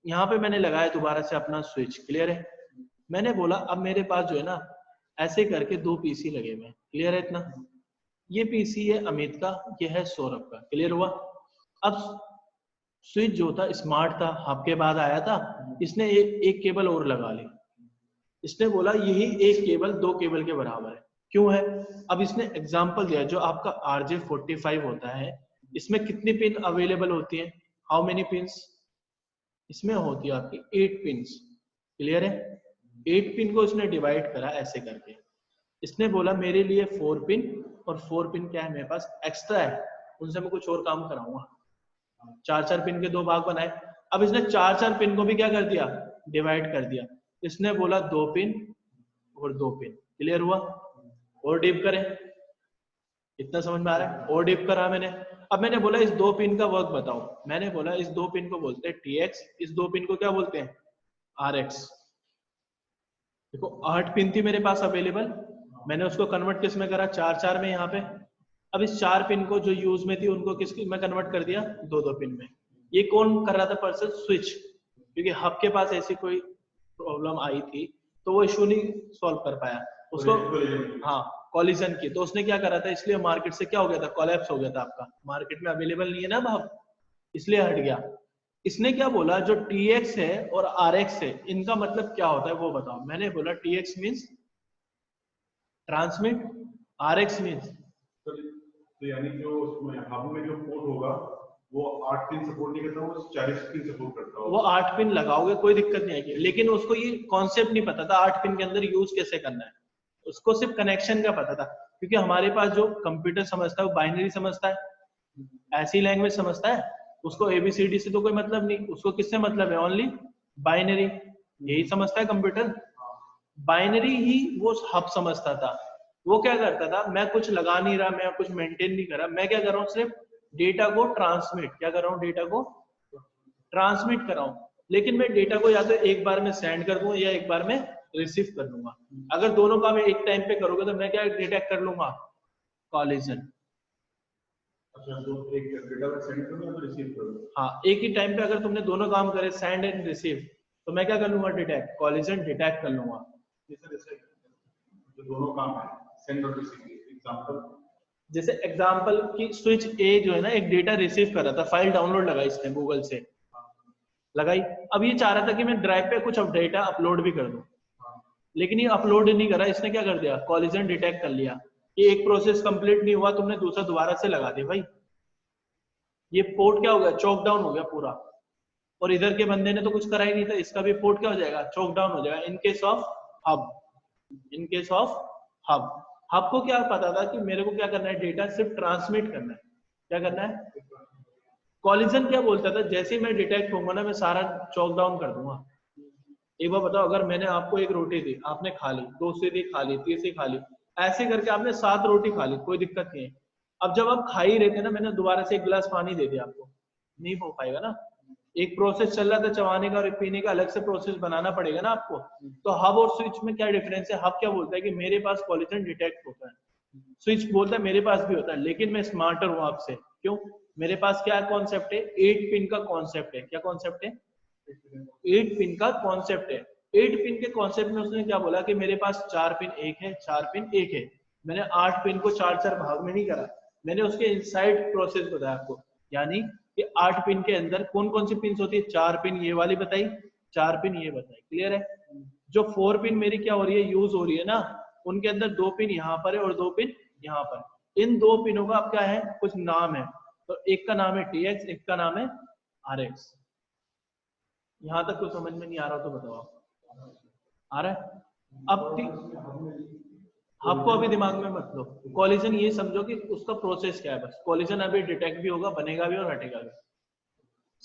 यहाँ पे मैंने लगाया दोबारा से अपना स्विच। क्लियर है? मैंने बोला अब मेरे पास जो है ना ऐसे करके 2 पीसी लगे हुए हैं। क्लियर है? इतना ये पीसी है अमित का, ये है सौरभ का। क्लियर हुआ? अब स्विच जो था स्मार्ट था, हब के बाद आया था, इसने एक केबल और लगा ली। इसने बोला यही एक केबल 2 केबल के बराबर है। क्यों है? अब इसने एग्जांपल दिया, जो आपका RJ45 होता है, इसमें कितनी पिन अवेलेबल होती है? How many pins? इसमें होती है आपकी 8 पिंस। क्लियर है? 8 पिन को इसने डिवाइड करा ऐसे करके। इसने बोला मेरे लिए 4 पिन, और 4 पिन क्या है मेरे पास एक्स्ट्रा है, उनसे मैं कुछ और काम कराऊंगा। 4-4 पिन के 2 भाग बनाए। अब इसने 4-4 पिन को भी क्या कर दिया? डिवाइड कर दिया। इसने बोला 2 पिन और 2 पिन। क्लियर हुआ? और डीप करें, इतना समझ में आ रहा है? और डीप करा मैंने। अब मैंने बोला इस 2 पिन का वर्क बताओ। मैंने बोला इस 2 पिन को बोलते हैं TX, इस 2 पिन को क्या बोलते हैं? RX। देखो 8 पिन थी मेरे पास अवेलेबल, मैंने उसको कन्वर्ट किस में करा? 4-4 में यहाँ पे। अब इस 4 पिन को जो यूज में थी उनको किस में कन्वर्ट कर दिया? 2-2 पिन में। ये कौन कर रहा था पर्सन? स्विच। क्योंकि हब के पास ऐसी कोई प्रॉब्लम आई थी तो वो इशू नहीं सॉल्व कर पाया उसको, हाँ कॉलिजन की, तो उसने क्या करा था, इसलिए मार्केट से क्या हो गया था? कोलैप्स हो गया था, आपका मार्केट में अवेलेबल नहीं है ना हब, इसलिए हट गया। इसने क्या बोला, जो TX है और RX है इनका मतलब क्या होता है वो बताओ। मैंने बोला TX means transmit, RX means, तो यानी जो हब में जो पोर्ट होगा वो 8 पिन सपोर्ट नहीं करता, वो 40 पिन सपोर्ट करता होगा। वो 8 पिन लगाओगे कोई दिक्कत नहीं आएगी, लेकिन उसको ये कॉन्सेप्ट नहीं पता था 8 पिन के अंदर यूज कैसे करना है। उसको सिर्फ कनेक्शन का पता था, क्योंकि हमारे पास जो कंप्यूटर समझता है वो बाइनरी समझता है, ऐसी लैंग्वेज समझता है, उसको ABCD से तो कोई मतलब नहीं, उसको किससे मतलब है? ओनली बाइनरी, यही समझता है कंप्यूटर। बाइनरी ही वो हब समझता था, वो क्या करता था, मैं कुछ लगा नहीं रहा, मैं कुछ मेंटेन नहीं कर रहा, मैं क्या कर रहा हूँ, सिर्फ डेटा को ट्रांसमिट, क्या कर रहा हूँ, डेटा को ट्रांसमिट कर रहा हूँ। लेकिन मैं डेटा को या तो एक बार में सेंड कर दूंगा या एक बार में रिसीव कर लूंगा। अगर दोनों काम एक टाइम पे करोगे तो मैं क्या डिटेक्ट कर लूंगा, कॉलिजन। अच्छा, तो एक डेटा में सेंड करूंगा तो रिसीव करूंगा। हाँ, एक ही टाइम पे अगर तुमने दोनों काम करे, सेंड एंड रिसीव, तो मैं क्या कर लूंगा, डिटेक्ट, कॉलिजन डिटेक्ट कर लूंगा। जैसे जो दोनों काम है सेंड और रिसीव, एग्जांपल जैसे एग्जांपल की स्विच ए जो है ना, एक डेटा रिसीव कर रहा था, फाइल डाउनलोड लगाई इसने गूगल से, लगाई। अब ये चाह रहा था कि मैं ड्राइव पे कुछ डेटा अपलोड भी कर दूं, लेकिन ये अपलोड नहीं करा, इसने क्या कर दिया, कॉलिजन डिटेक्ट कर लिया। ये एक प्रोसेस कंप्लीट नहीं हुआ, तुमने दूसरा दोबारा से लगा दिया भाई, ये पोर्ट क्या हो गया, चौक डाउन हो गया पूरा। और इधर के बंदे ने तो कुछ करा ही नहीं था, इसका भी पोर्ट क्या हो जाएगा, चौक डाउन हो जाएगा। In case of hub, in case of hub, hub को क्या पता था कि मेरे को क्या करना है, डेटा सिर्फ ट्रांसमिट करना है। क्या करना है, कॉलिजन क्या बोलता था, जैसे ही मैं डिटेक्ट होऊंगा ना, मैं सारा चौक डाउन कर दूंगा। एक बार बताओ, अगर मैंने आपको एक रोटी दी, आपने खा ली, दूसरी दी खा ली, तीसरी खा ली, ऐसे करके आपने 7 रोटी खा ली, कोई दिक्कत नहीं है। अब जब आप खा ही रहे थे ना, मैंने दोबारा से 1 गिलास पानी दे दिया आपको, नहीं हो पाएगा ना। एक प्रोसेस चल रहा था चबाने का और पीने का, अलग से प्रोसेस बनाना पड़ेगा ना आपको। तो हब और स्विच में क्या डिफरेंस है, हब क्या बोलता है कि मेरे पास कॉलिजन डिटेक्ट होता है, स्विच बोलता है मेरे पास भी होता है, लेकिन मैं स्मार्टर हूं आपसे। क्यों, मेरे पास क्या कॉन्सेप्ट है, 8 पिन का कॉन्सेप्ट है। क्या कॉन्सेप्ट है, 8 पिन का कॉन्सेप्ट है। 8 पिन के कॉन्सेप्ट में उसने क्या बोला कि मेरे पास 4 पिन एक है, 4 पिन एक है। मैंने 8 पिन को 4-4 भाग में नहीं करा, मैंने उसके इनसाइड प्रोसेस बताया आपको। यानी कि 8 पिन के अंदर कौन कौन सी पिन होती है, 4 पिन ये वाली बताई, 4 पिन ये बताई, क्लियर है। जो 4 पिन मेरी क्या हो रही है, यूज हो रही है ना, उनके अंदर 2 पिन यहाँ पर है और 2 पिन यहाँ पर। इन 2 पिनों का अब क्या है, कुछ नाम है। तो एक का नाम है TX, एक का नाम है RX। यहां तक कुछ समझ में नहीं आ रहा तो बताओ आप, आ रहा है। अब आपको अभी दिमाग में मत लो, कॉलिजन ये समझो कि उसका प्रोसेस क्या है, बस कॉलिजन अभी डिटेक्ट भी होगा, बनेगा भी और हटेगा भी,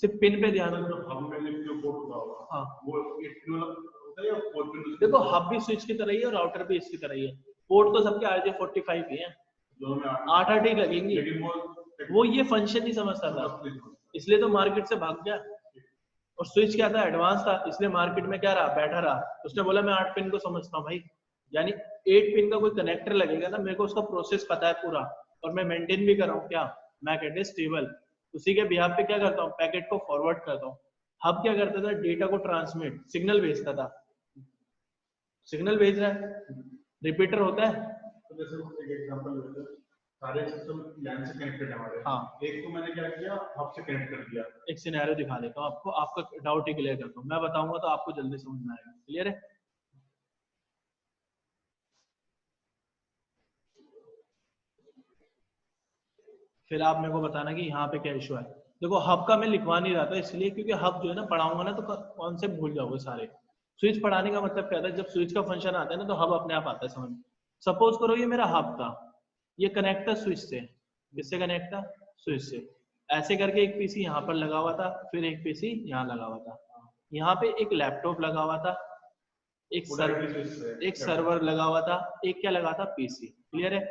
सिर्फ पिन पे ध्यान दो। हब में जो पोर्ट होगा हाँ, वो 8 पिन होता है या 4 पिन? देखो हब भी स्विच की तरह ही है और राउटर भी इसकी तरह ही है। पोर्ट तो सबके RJ45 ही है, दोनों में 8-8 ही लगेंगी, लेकिन वो ये फंक्शन नहीं समझता था, इसलिए तो मार्केट से भाग गया। और स्विच क्या था, एडवांस था, इसलिए मार्केट में क्या रहा, बैठा रहा। उसने बोला मैं 8 पिन को समझता हूँ भाई, यानी 8 पिन का कोई कनेक्टर लगेगा ना, मेरे को उसका प्रोसेस पता है पूरा, और मैं मेंटेन भी कर रहा हूँ क्या, मैक एड्रेस टेबल। उसी के बिहाफ पे क्या करता हूँ, पैकेट को फॉरवर्ड करता हूँ। हब क्या करता था, डेटा को ट्रांसमिट, सिग्नल भेजता था, सिग्नल भेज रहा है, रिपीटर होता है। तो जैसे एक एग्जांपल लेते हैं, सारे सिस्टम लैन से कनेक्टेड है हमारे। हाँ, एक को मैंने क्या किया, हब से कनेक्ट कर दिया। एक सिनेरियो दिखा देता हूँ आपको, आपका डाउट ही क्लियर करता हूँ, मैं बताऊंगा तो आपको जल्दी समझ में आएगा, क्लियर है। फिर आप मेरे को बताना कि यहाँ पे क्या इशू है। देखो हब का मैं लिखवा नहीं रहा था इसलिए क्योंकि हब जो है ना, पढ़ाऊंगा ना तो कॉन्सेप्ट भूल जाओगे सारे। स्विच पढ़ाने का मतलब क्या था, जब स्विच का फंक्शन आता है ना तो हब अपने आप आता है समझ में। सपोज करो ये मेरा हब था, ये कनेक्ट था स्विच से, किससे कनेक्ट था, स्विच से। ऐसे करके एक पीसी यहाँ पर लगा हुआ था, फिर एक पीसी यहाँ लगा हुआ था, यहाँ पे एक लैपटॉप लगा हुआ था, एक सर्वर लगा हुआ था, एक क्या लगा था, पीसी, क्लियर है।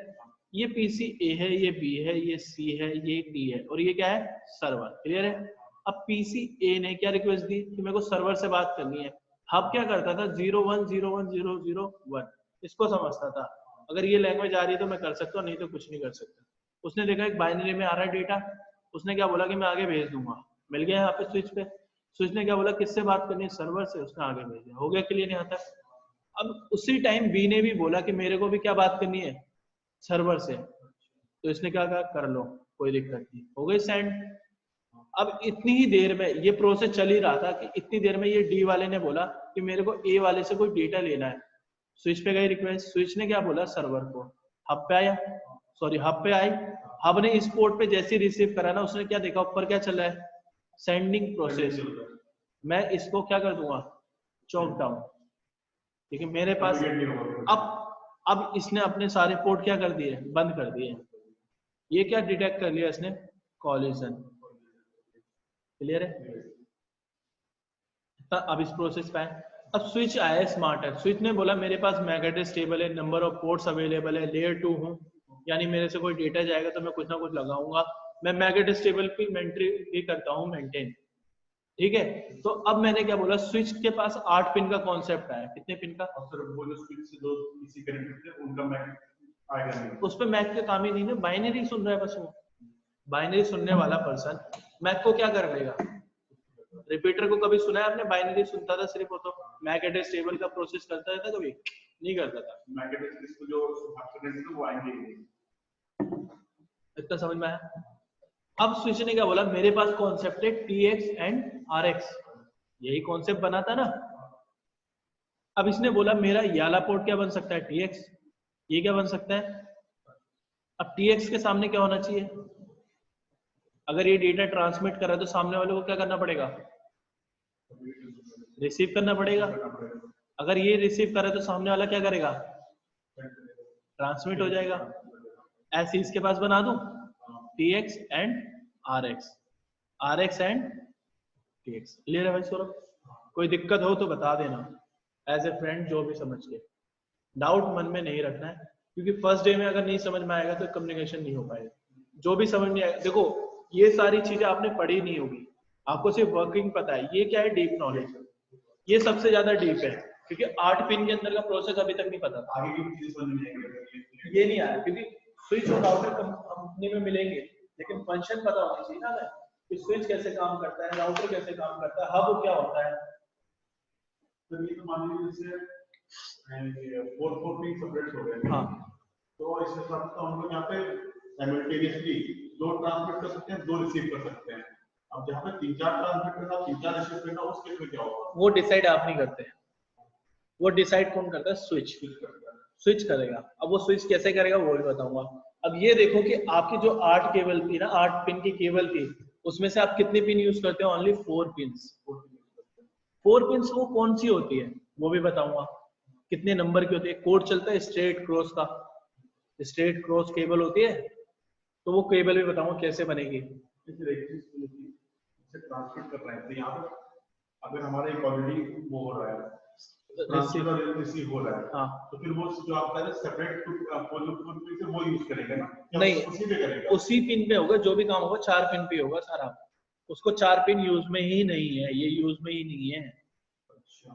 ये पीसी ए है, ये बी है, ये सी है, ये डी है, और ये क्या है, सर्वर, क्लियर है। अब पीसी ए ने क्या रिक्वेस्ट दी कि मेरे को सर्वर से बात करनी है। हब क्या करता था, 01010001 इसको समझता था, अगर ये लैंग्वेज आ रही है तो मैं कर सकता हूँ, नहीं तो कुछ नहीं कर सकता। उसने देखा एक बाइनरी में आ रहा है डेटा, उसने क्या बोला कि मैं आगे भेज दूंगा, मिल गया यहाँ पे स्विच पे। स्विच ने क्या बोला, किससे बात करनी है, सर्वर से, उसने आगे भेज दिया, हो गया क्लियर यहाँ तक। अब उसी टाइम बी ने भी बोला कि मेरे को भी क्या बात करनी है, सर्वर से, तो इसने क्या कहा, कर लो कोई दिक्कत नहीं, हो गई सेंड। अब इतनी ही देर में ये प्रोसेस चल ही रहा था कि इतनी देर में ये डी वाले ने बोला कि मेरे को ए वाले से कोई डेटा लेना है। स्विच पे गई रिक्वेस्ट, स्विच ने क्या बोला, सर्वर को। हब पे आया, सॉरी हब पे आई, हब ने इस पोर्ट पे जैसे रिसीव करा ना, उसने क्या देखा, ऊपर क्या चल रहा है, सेंडिंग प्रोसेस। मैं इसको क्या कर दूंगा, चॉक डाउन, ठीक है। मेरे पास अब इसने अपने सारे पोर्ट क्या कर दिए, बंद कर दिए। ये क्या डिटेक्ट कर लिया इसने, कॉलिजन, क्लियर है। अब इस प्रोसेस पे अब स्विच आया है स्मार्ट है, स्विच ने बोला मेरे पास मैक एड्रेस टेबल है, नंबर ऑफ पोर्ट्स अवेलेबल है, लेयर 2 हूँ, यानी मेरे से कोई डेटा जाएगा तो मैं कुछ ना कुछ लगाऊंगा, मैं मैक एड्रेस टेबल की मेंट्री भी करता हूँ मेंटेन, ठीक है। तो अब मैंने क्या बोला, स्विच के पास 8 पिन का कॉन्सेप्ट आया, कितने पिन का? और सर वो जो स्विच से दो पीसी कनेक्टेड थे उनका मैक आएगा नहीं, उस पे मैक का काम ही नहीं है, बाइनरी सुन रहा है बस वो, बाइनरी सुनने वाला पर्सन मैक को क्या कर लेगा? रिपीटर को कभी सुना है आपने? बाइनरी सुनता था सिर्फ, वो तो मैक एड्रेस टेबल का प्रोसेस करता था, कभी नहीं करता था। मैक एड्रेस लिस्ट जो कनेक्टेड थे वो आएंगे नहीं, इतना समझ में आया? अब स्विच ने क्या बोला, मेरे पास कॉन्सेप्ट है TX एंड RX, यही कॉन्सेप्ट बना था ना। अब इसने बोला मेरा ये वाला पोर्ट क्या बन सकता है, TX, ये क्या बन सकता है? अब TX के सामने क्या होना चाहिए? अगर ये डेटा ट्रांसमिट कर रहा है तो सामने वाले को क्या करना पड़ेगा? रिसीव करना पड़ेगा। अगर ये रिसीव करे तो सामने वाला क्या करेगा? ट्रांसमिट हो जाएगा। ऐसे इसके पास बना दूं, TX and RX and TX। Clear है भाई सौरभ? कोई दिक्कत हो तो बता देना, एज ए फ्रेंड जो भी समझ के, डाउट मन में नहीं रखना है, क्योंकि फर्स्ट डे में अगर नहीं समझ में आएगा तो कम्युनिकेशन नहीं हो पाएगा। जो भी समझ नहीं आएगा, देखो ये सारी चीजें आपने पढ़ी नहीं होगी, आपको सिर्फ वर्किंग पता है, ये क्या है, डीप नॉलेज, ये सबसे ज्यादा डीप है, क्योंकि 8 पिन के अंदर का प्रोसेस अभी तक नहीं पता था, आगे की चीजें समझ नहीं आएगी, ये नहीं आया, क्योंकि स्विच और राउटर कंपनी में मिलेंगे, लेकिन फंक्शन पता होना चाहिए ना हमें कि स्विच कैसे काम करता है, राउटर कैसे काम करता है, हब क्या होता है। तो ये तो मान लीजिए जैसे 4 पिन सेपरेट हो गए, हाँ, तो इस हिसाब से हम लोग यहाँ पे साइमल्टेनियसली 2 ट्रांसमिट कर सकते हैं, 2 रिसीव कर सकते हैं। अब जहाँ पे 3-4 ट्रांसमिट करना, 3-4 रिसीव करना, उस केस में क्या होगा? वो डिसाइड आप नहीं करते, वो डिसाइड कौन करता है? स्विच, स्विच करेगा। अब वो स्विच कैसे करेगा वो भी बताऊंगा। अब ये देखो कि आपकी जो 8 केबल थी ना, 8 पिन की केबल थी, उसमें से आप कितने पिन यूज करते हो? Only 4 pins. 4 पिन्स वो कौन सी होती है वो भी बताऊंगा, कितने नंबर की होती है। कोड चलता है स्ट्रेट क्रॉस का, स्ट्रेट क्रॉस केबल होती है, तो वो केबल भी बताऊंगा कैसे बनेगी। ट्रांसमिट कर रहे हैं तो यहाँ पे अगर हमारा एक ऑलरेडी वो हो रहा है, रिसीव हो रहा है, हाँ, तो फिर वो जो आप कह रहे हैं सेपरेट से वो यूज करेगा ना, नहीं उसी पे करेगा, उसी पिन पे होगा, जो भी काम होगा 4 पिन पे होगा सारा, उसको 4 पिन यूज में ही नहीं है, ये यूज में ही नहीं है। अच्छा,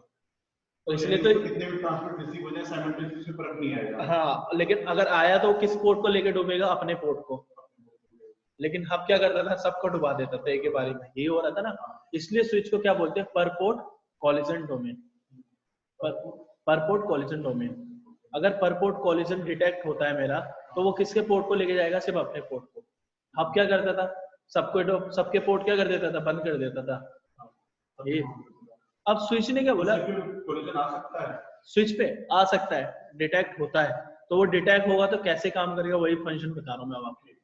तो इसलिए तो कितने भी ट्रांसमिट रिसीव हो जाए साइमल्टेनियसली फर्क नहीं आएगा। हाँ, लेकिन अगर आया तो किस पोर्ट को लेके डूबेगा? अपने पोर्ट को। लेकिन हब क्या करता था? सबको डुबा देता था एक ही बारी में, यही हो रहा था ना। इसलिए स्विच को क्या बोलते हैं? पर पोर्ट कॉलिजन डोमेन, पर पोर्ट कॉलिजन डोमेन। अगर पर पोर्ट कॉलिजन डिटेक्ट होता है मेरा, तो वो किसके पोर्ट को लेके जाएगा? सिर्फ अपने पोर्ट को। हब क्या करता था? सबके पोर्ट क्या कर देता था? बंद कर देता था। ये अब स्विच ने क्या बोला, कॉलिजन आ सकता है, स्विच पे आ सकता है, डिटेक्ट होता है, तो वो डिटेक्ट होगा तो कैसे काम करेगा, वही फंक्शन बता रहा हूँ मैं आपको।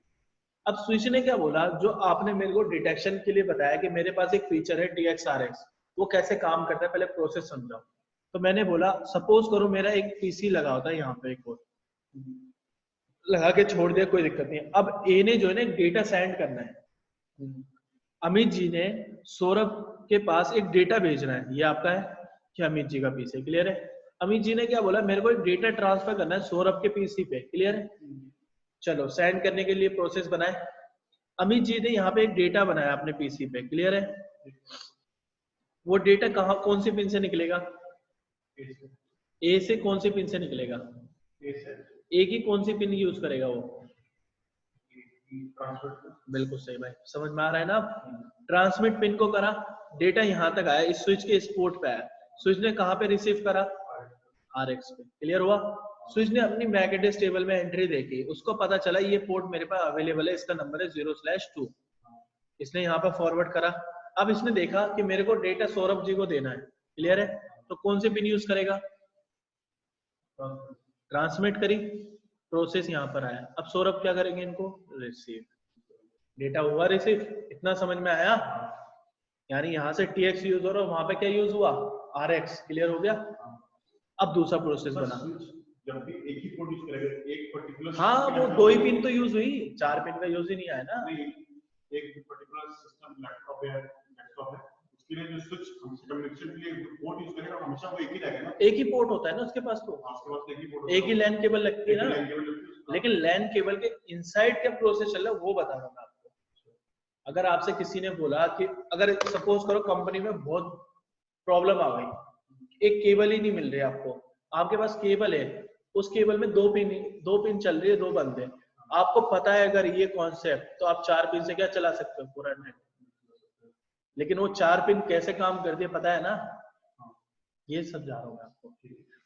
अब स्विच ने क्या बोला, जो आपने मेरे को डिटेक्शन के लिए बताया कि मेरे पास एक फीचर है TX RX, वो कैसे काम करता है पहले प्रोसेस समझाओ। तो मैंने बोला सपोज करो मेरा एक PC लगा होता है यहाँ पे, एक और लगा के छोड़ दिया, कोई दिक्कत नहीं। अब ए ने जो है ना डेटा सेंड करना है, अमित जी ने सौरभ के पास एक डेटा भेजना है, ये आपका है कि अमित जी का पीसी? क्लियर है? अमित जी ने क्या बोला, मेरे को एक डेटा ट्रांसफर करना है सौरभ के पीसी पे। क्लियर है? चलो सेंड करने के लिए प्रोसेस बनाए, अमित जी ने यहाँ पे एक डेटा बनाया अपने पीसी पे। क्लियर है? वो डेटा कहाँ, कौन सी पिन से निकलेगा? ए से कौन सी पिन से निकलेगा? ए की कौन सी पिन यूज करेगा वो? बिल्कुल सही भाई, समझ में आ रहा है ना? ट्रांसमिट पिन को करा, डेटा यहाँ तक आया, इस स्विच के इस पोर्ट पे आया, स्विच ने कहाँ पे रिसीव करा? RX पे। क्लियर हुआ? स्विच ने अपनी मैक एड्रेस टेबल में एंट्री देखी, उसको पता चला ये पोर्ट मेरे पास अवेलेबल है, इसका नंबर है 0/2। इसने यहाँ पे फॉरवर्ड करा। अब इसने देखा कि मेरे को डेटा सौरभ जी को देना है। क्लियर है? तो कौन सी पिन यूज करेगा? ट्रांसमिट करी, प्रोसेस यहाँ पर आया। अब सौरभ क्या करेंगे? इनको रिसीव, डेटा हुआ रिसीव। इतना समझ में आया? यानी यहाँ से TX यूज हो रहा है, वहां पे क्या यूज हुआ? RX। क्लियर हो गया? अब दूसरा प्रोसेस बना, जब भी एक ही पोर्ट यूज करेगा, एक पर्टिकुलर, हाँ वो 2 ही पिन तो यूज हुई, 4 पिन का यूज ही नहीं आया ना। नहीं, एक पर्टिकुलर सिस्टम लैपटॉप है, उसके लिए जो स्विच हमसे कम्युनिकेशन के लिए पोर्ट यूज करेगा हमेशा वो एक ही रहेगा ना, एक ही पोर्ट होता है ना उसके पास, तो उसके पास एक ही पोर्ट एक ही लैन केबल लगती है ना, लेकिन लेकिन लैन केबल के इनसाइड क्या प्रोसेस चल रहा है वो बता रहा हूँ मैं आपको। अगर आपसे किसी ने बोला कि अगर सपोज करो कंपनी में बहुत प्रॉब्लम आ गई, एक केबल ही नहीं मिल रही आपको, आपके पास केबल है, उस केबल में दो पिन चल रही है, दो बंद है, आपको पता है अगर ये कॉन्सेप्ट, तो आप 4 पिन से क्या चला सकते हो पूरा नेट, लेकिन वो 4 पिन कैसे काम करती है पता है ना, ये सब जा रहा हूँ मैं आपको।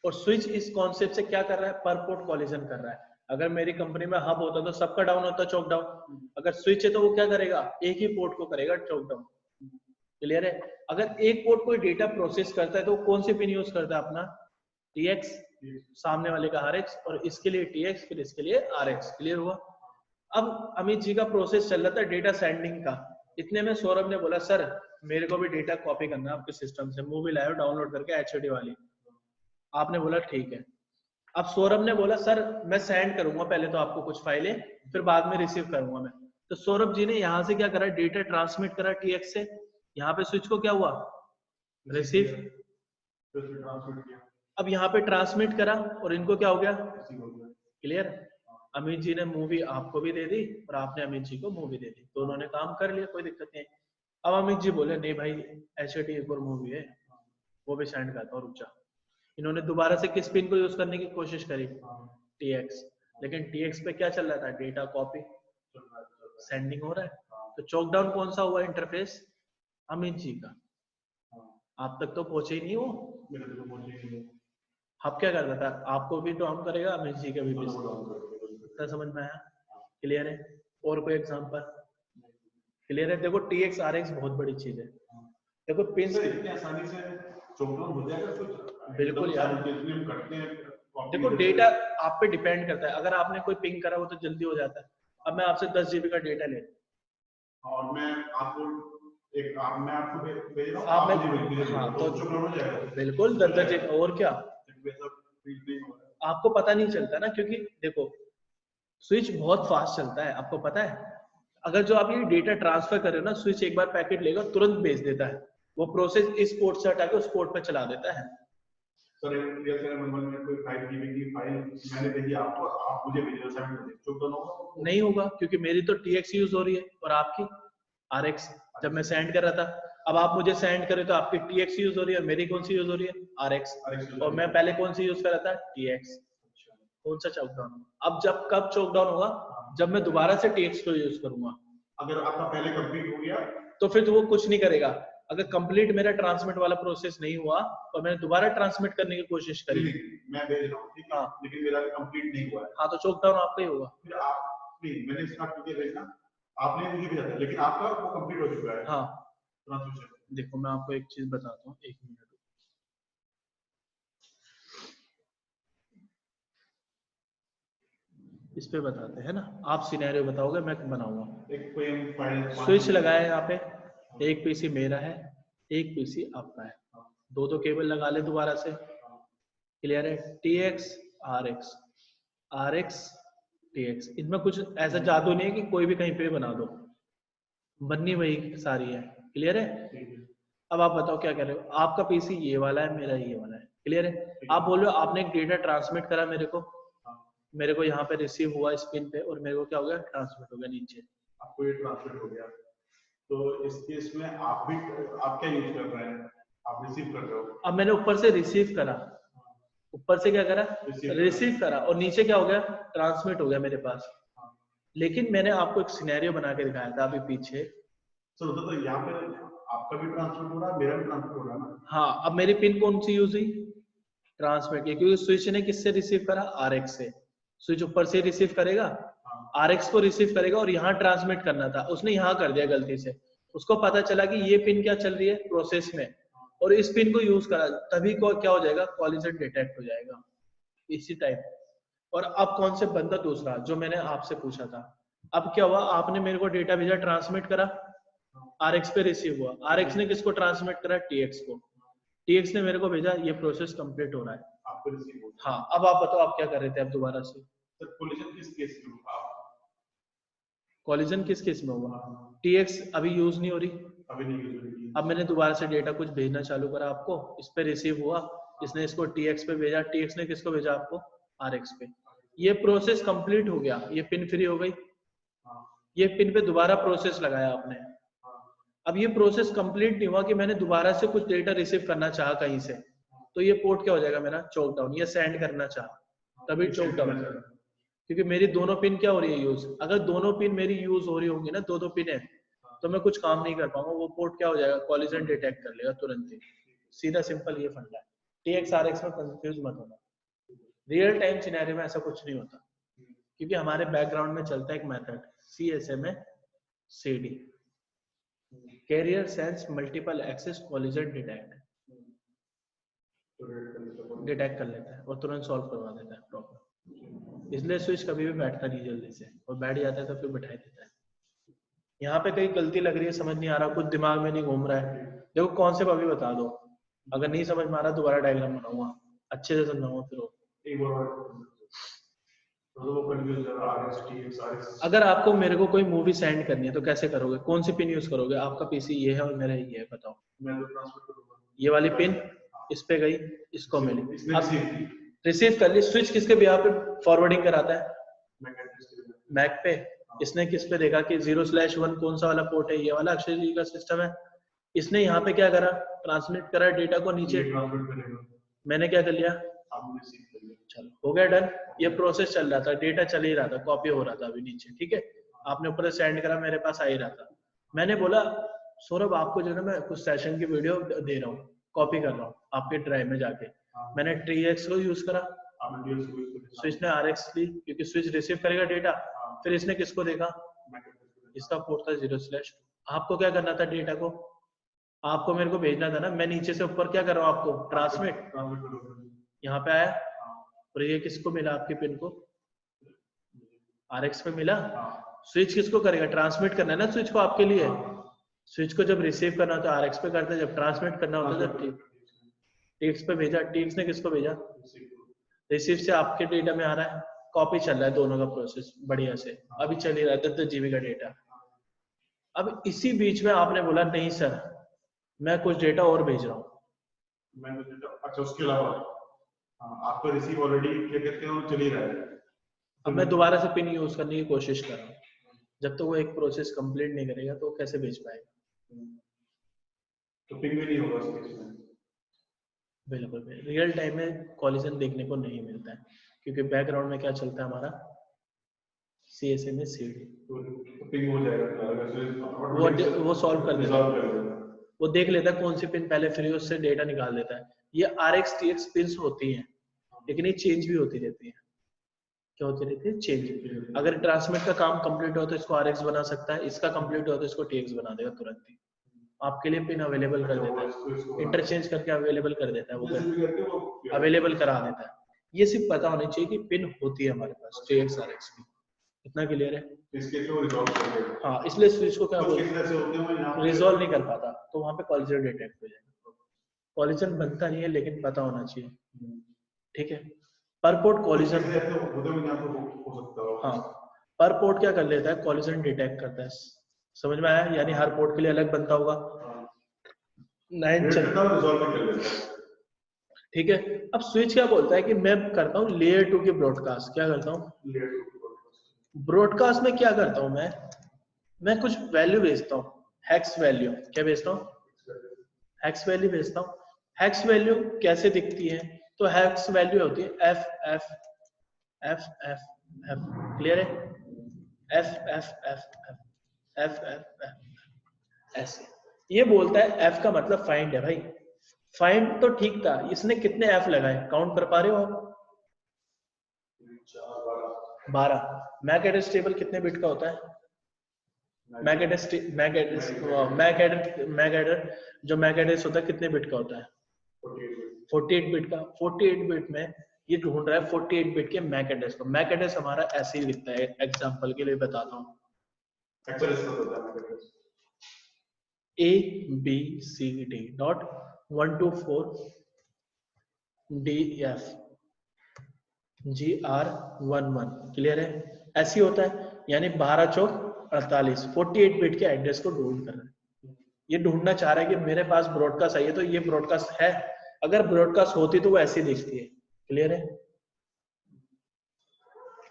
और स्विच इस कॉन्सेप्ट से क्या कर रहा है, पर पोर्ट कॉलिजन कर रहा है। अगर मेरी कंपनी में हब होता तो सबका डाउन होता चौक डाउन, अगर स्विच है तो वो क्या करेगा, एक ही पोर्ट को करेगा चौक डाउन। क्लियर है? अगर एक पोर्ट कोई डेटा प्रोसेस करता है तो कौन सी पिन यूज करता है अपना, TX, सामने वाले का RX, और इसके लिए TX, फिर इसके लिए RX। क्लियर हुआ? अब अमित जी का प्रोसेस चल रहा था डेटा सेंडिंग का, इतने में सौरभ ने बोला सर मेरे को भी डेटा कॉपी करना है आपके सिस्टम से, मूवी लाओ डाउनलोड करके HOD वाली। आपने बोला ठीक है। अब सौरभ ने बोला सर मैं सेंड करूंगा पहले तो आपको कुछ फाइलें, फिर बाद में रिसीव करूंगा मैं। तो सौरभ जी ने यहाँ से क्या करा, डेटा ट्रांसमिट करा TX से, यहाँ पे स्विच को क्या हुआ, रिसीव। अब यहाँ पे ट्रांसमिट करा और इनको क्या हो गया, क्लियर। अमित जी ने मूवी आपको भी दे दी और आपने अमित जी को मूवी दे दी, दोनों ने काम कर लिया, कोई दिक्कत नहीं। अब अमित जी बोले नहीं भाई HOD एक और मूवी है वो भी सेंड करता हूँ, रुक जा। इन्होंने दोबारा से किस पिन को यूज करने की कोशिश करी, TX, लेकिन TX पे क्या चल रहा था, डेटा कॉपी सेंडिंग हो रहा है। तो चौक डाउन कौन सा हुआ इंटरफेस, अमित जी का, आप तक तो पहुंचे ही नहीं वो। अब क्या करता था, आपको भी डाउन करेगा, अमित जी का भी इतना समझ में आया? क्लियर है? और कोई एग्जांपल? क्लियर है? देखो TX RX बहुत बड़ी चीज है, देखो पिन इतनी आसानी से चौक डाउन हो जाएगा कुछ, बिल्कुल यार, हम करते हैं। देखो डेटा आप पे डिपेंड करता है, अगर आपने कोई पिंग करा वो तो जल्दी हो जाता है। अब मैं आपसे 10 GB का डेटा ले, और मैं आपको मैं आपको भेज रहा हूं, आप मुझे भेज दीजिए, हाँ तो चुप हो जाएगा बिल्कुल 10 GB, और क्या, आपको पता नहीं चलता ना, क्योंकि देखो स्विच बहुत फास्ट चलता है, आपको पता है। अगर जो आप ये डेटा ट्रांसफर कर रहे हो ना, स्विच एक बार पैकेट लेगा तुरंत भेज देता है, वो प्रोसेस इस पोर्ट से हटा के उस पोर्ट पे चला देता है। सर जैसे में कोई 5 GB की फाइल मैंने भेजी आपको, आप मुझे भेजिए, सबमिट कर दीजिए, चुप तो नहीं होगा, क्योंकि मेरी तो TX यूज हो रही है और आपकी RX जब मैं सेंड कर रहा था। अब आप मुझे सेंड करें तो आपकी TX यूज हो रही है, मेरी कौन सी यूज हो रही है, RX, और मैं पहले कौन सी यूज कर रहा था, TX। कौन सा चौक डाउन? अब जब कब चौक डाउन होगा, जब मैं दोबारा से TX को यूज करूंगा। अगर आपका पहले कंप्लीट हो गया तो फिर तो वो कुछ नहीं करेगा। अगर कंप्लीट मेरा ट्रांसमिट वाला प्रोसेस नहीं हुआ तो मैंने दोबारा ट्रांसमिट करने की कोशिश करी, मैं भेज रहा हूँ, ठीक है, लेकिन मेरा कंप्लीट नहीं हुआ है, हाँ तो चौक डाउन आपका ही होगा। फिर आप नहीं, मैंने स्टार्ट करके भेजना, आपने मुझे भेजा था, लेकिन आपका वो कंप्लीट हो चुका है। हाँ ट्रांसमिशन। देखो मैं आपको एक चीज बताता हूँ, 1 मिनट। इस पे बताते हैं ना, आप सिनेरियो बताओगे मैं बनाऊंगा। एक कोई फाइल स्विच लगाया यहाँ पे, एक PC मेरा है, एक PC आपका है, दो केबल लगा ले दोबारा से। क्लियर है? TX RX, RX TX, इनमें कुछ ऐसा जादू नहीं है कि कोई भी कहीं पे बना दो, बननी वही सारी है। क्लियर है? अब आप बताओ क्या कह रहे हो, आपका PC ये वाला है, मेरा ये वाला है। क्लियर है? आप बोल रहे हो आपने एक डेटा ट्रांसमिट करा मेरे को यहाँ पे रिसीव हुआ स्क्रीन पे, और मेरे को क्या हो गया, ट्रांसमिट हो गया नीचे। आपको ये ट्रांसमिट हो गया, तो इस केस में आप क्या यूज कर रहे हैं, आप रिसीव कर रहे हो। अब मैंने ऊपर से रिसीव करा, ऊपर से क्या करा, रिसीव करा, और नीचे क्या हो गया, ट्रांसमिट हो गया मेरे पास। लेकिन मैंने आपको एक सिनेरियो बना के दिखाया था अभी पीछे। सर तो यहाँ पे आपका भी ट्रांसमिट हो रहा है, मेरा भी ट्रांसमिट हो रहा है ना। हाँ, अब मेरी पिन कौन सी यूज हुई, ट्रांसमिट की, क्योंकि स्विच ने किससे रिसीव करा, RX से। स्विच ऊपर से रिसीव करेगा, RX को रिसीव करेगा, और यहाँ ट्रांसमिट करना था, उसने यहाँ कर दिया गलती से। उसको पता चला कि ये पिन क्या चल रही है प्रोसेस में, और इस पिन को यूज करा, तभी को क्या हो जाएगा, कॉलिजन डिटेक्ट हो जाएगा इसी टाइप। और अब कौन से बंदा दूसरा जो मैंने आपसे पूछा था, अब क्या हुआ, आपने मेरे को डेटा भेजा, ट्रांसमिट करा, RX पे रिसीव हुआ, RX ने किसको ट्रांसमिट करा, TX को, TX ने मेरे को भेजा ये प्रोसेस कंप्लीट हो रहा है, आपको रिसीव हो। हाँ अब आप बताओ आप क्या कर रहे थे अब दोबारा से। सर कॉलिजन किस केस में होगा, कॉलिजन किस केस में होगा? TX अभी यूज नहीं हो रही, अभी नहीं यूज हो रही। अब मैंने दोबारा से डेटा कुछ भेजना चालू करा आपको, इस पे रिसीव हुआ, इसने इसको TX पे भेजा, TX ने किसको भेजा आपको? RX पे। ये प्रोसेस कंप्लीट हो गया, ये पिन फ्री हो गई, ये पिन पे दोबारा प्रोसेस लगाया आपने। अब ये प्रोसेस कंप्लीट नहीं हुआ कि मैंने दोबारा से कुछ डेटा रिसीव करना चाहा कहीं से, तो ये पोर्ट क्या हो जाएगा मेरा? चोक डाउन। ये सेंड करना चाहा तभी चोक डाउन, क्योंकि मेरी दोनों पिन क्या हो रही है? यूज। अगर दोनों पिन मेरी यूज हो रही होंगी ना, दो पिन है, तो मैं कुछ काम नहीं कर पाऊंगा, वो पोर्ट क्या हो जाएगा? कॉलिजन डिटेक्ट कर लेगा तुरंत ही। सीधा सिंपल ये फंडा है। TX RX में कंफ्यूज मत होना, रियल टाइम सिनेरियो में ऐसा कुछ नहीं होता, क्योंकि हमारे बैकग्राउंड में चलता है एक method CSMA CD, carrier sense multiple access collision detect कर लेता है और तुरंत सॉल्व करवा देता है प्रॉब्लम। इसलिए स्विच कभी भी बैठता नहीं जल्दी से, और बैठ जाता है तो फिर बैठा देता है। यहाँ पे कहीं गलती लग रही है, समझ नहीं आ रहा, कुछ दिमाग में नहीं घूम रहा है, देखो कॉन्सेप्ट अभी बता दो, अगर नहीं समझ में आ रहा दोबारा डायग्राम बनाऊंगा, अच्छे से समझाऊंगा फिर। एक बार तो वो कंफ्यूज है RX TX RX। अगर आपको मेरे को कोई मूवी सेंड करनी है तो कैसे करोगे? कौन सी पिन यूज करोगे? आपका पीसी ये है और मेरा ये है, बताओ। मैं तो ट्रांसफर करूंगा, ये वाली पिन इस पे गई, इसको मिली, इसने अब रिसीव कर ली। स्विच किसके बिहाफ पे फॉरवर्डिंग कराता है? मैक पे। इसने किस पे देखा कि 0/1 कौन सा वाला पोर्ट है? ये वाला अक्षय जी का सिस्टम है। इसने यहाँ पे क्या करा? ट्रांसमिट करा डेटा को नीचे, मैंने क्या कर लिया? चलो हो गया डन। ये प्रोसेस चल रहा था, डेटा चल ही रहा था, कॉपी हो रहा था अभी नीचे, ठीक है। आपने ऊपर से सेंड करा, मेरे पास आ ही रहा था। मैंने बोला सौरभ आपको जो है ना मैं कुछ सेशन की वीडियो दे रहा हूँ, कॉपी कर रहा हूँ आपके ड्राइव में जाके। मैंने TX को यूज करा, स्विच ने RX ली, क्योंकि स्विच रिसीव करेगा डेटा। फिर इसने किसको देखा? इसका पोर्ट था 0/2। आपको क्या करना था? डेटा को आपको मेरे को भेजना था ना, मैं नीचे से ऊपर क्या कर रहा हूँ? आपको ट्रांसमिट, यहाँ पे आया, और ये किसको मिला? आपकी पिन को RX पे मिला। स्विच किसको करेगा? ट्रांसमिट करना है ना स्विच को आपके लिए। स्विच को जब रिसीव करना होता है RX पे करते हैं, जब ट्रांसमिट करना होता है जब TX पे भेजा। TX ने किसको भेजा? रिसीव से आपके डेटा में आ रहा है, कॉपी चल रहा है दोनों का प्रोसेस बढ़िया से, अभी चल ही रहा है 10 GB का डेटा। अब इसी बीच में आपने बोला नहीं सर मैं कुछ डेटा और भेज रहा हूँ। अच्छा उसके अलावा आपका रिसीव ऑलरेडी क्या कहते हैं वो चल ही रहा है, अब मैं दोबारा से पिन यूज करने की कोशिश कर रहा हूँ, जब तक तो वो एक प्रोसेस कंप्लीट नहीं करेगा तो कैसे भेज पाएगा? तो पिन भी नहीं होगा उस केस में। बिल्कुल रियल टाइम में कॉलिजन देखने को नहीं मिलता है, क्योंकि बैकग्राउंड में क्या चलता है हमारा? CSMA CD। तो पिन हो जाएगा, वो सॉल्व कर देता है, वो देख लेता है कौन सी पिन पहले फ्री, उससे डेटा निकाल देता है। ये RX TX पिन्स होती हैं, लेकिन ये चेंज भी होती रहती है। क्या होती रहती है? चेंज। अगर ट्रांसमिट का काम कंप्लीट हो तो इसको RX बना सकता है, इसका कंप्लीट हो तो इसको TX बना देगा तुरंत ही, आपके लिए पिन अवेलेबल कर देता है, इंटरचेंज करके अवेलेबल कर देता है, वो अवेलेबल करा देता है। ये सिर्फ पता होनी चाहिए कि पिन होती है हमारे पास TX RX की, इतना क्लियर है? हाँ, इसलिए स्विच को क्या रिजॉल्व नहीं कर पाता, तो वहां पे कॉलिजन डिटेक्ट हो जाएगा। कॉलिजन बनता नहीं है लेकिन पता होना चाहिए, ठीक है। पर पोर्ट कॉलिजन, हाँ पर पोर्ट क्या कर लेता है? कॉलिजन डिटेक्ट करता है, समझ में आया? यानी हर पोर्ट के लिए अलग बनता होगा, 9 ठीक है। अब स्विच क्या बोलता है कि मैं करता हूँ लेयर 2 की ब्रॉडकास्ट। क्या करता हूँ? ब्रॉडकास्ट में क्या करता हूँ मैं कुछ वैल्यू भेजता हूँ, हेक्स वैल्यू। क्या भेजता हूँ? हेक्स वैल्यू भेजता हूँ। हेक्स वैल्यू कैसे दिखती है? तो हेक्स वैल्यू होती है F F F F F, clear है? F F F F F F F ऐसे ये बोलता है F का मतलब फाइंड है भाई। फाइंड तो ठीक था, इसने कितने F लगाए काउंट कर पा रहे हो आप? 12। मैक एड्रेस टेबल कितने बिट का होता है? मैक एड्रेस जो मैक एड्रेस होता है कितने बिट का होता है? 48 बिट का। 48 बिट में ये ढूंढ रहा है 48 बिट के मैक एड्रेस को। मैक एड्रेस हमारा ऐसे ही लिखता है, एग्जांपल के लिए बताता हूँ, ABCD.124DF GR11, क्लियर है? ऐसी होता है, यानी 12 चौक 48 48 बिट के एड्रेस को ढूंढ कर रहा है। ये ढूंढना चाह रहा है कि मेरे पास ब्रॉडकास्ट आई है तो ये ब्रॉडकास्ट है, अगर ब्रॉडकास्ट होती तो वो ऐसी दिखती है। क्लियर है?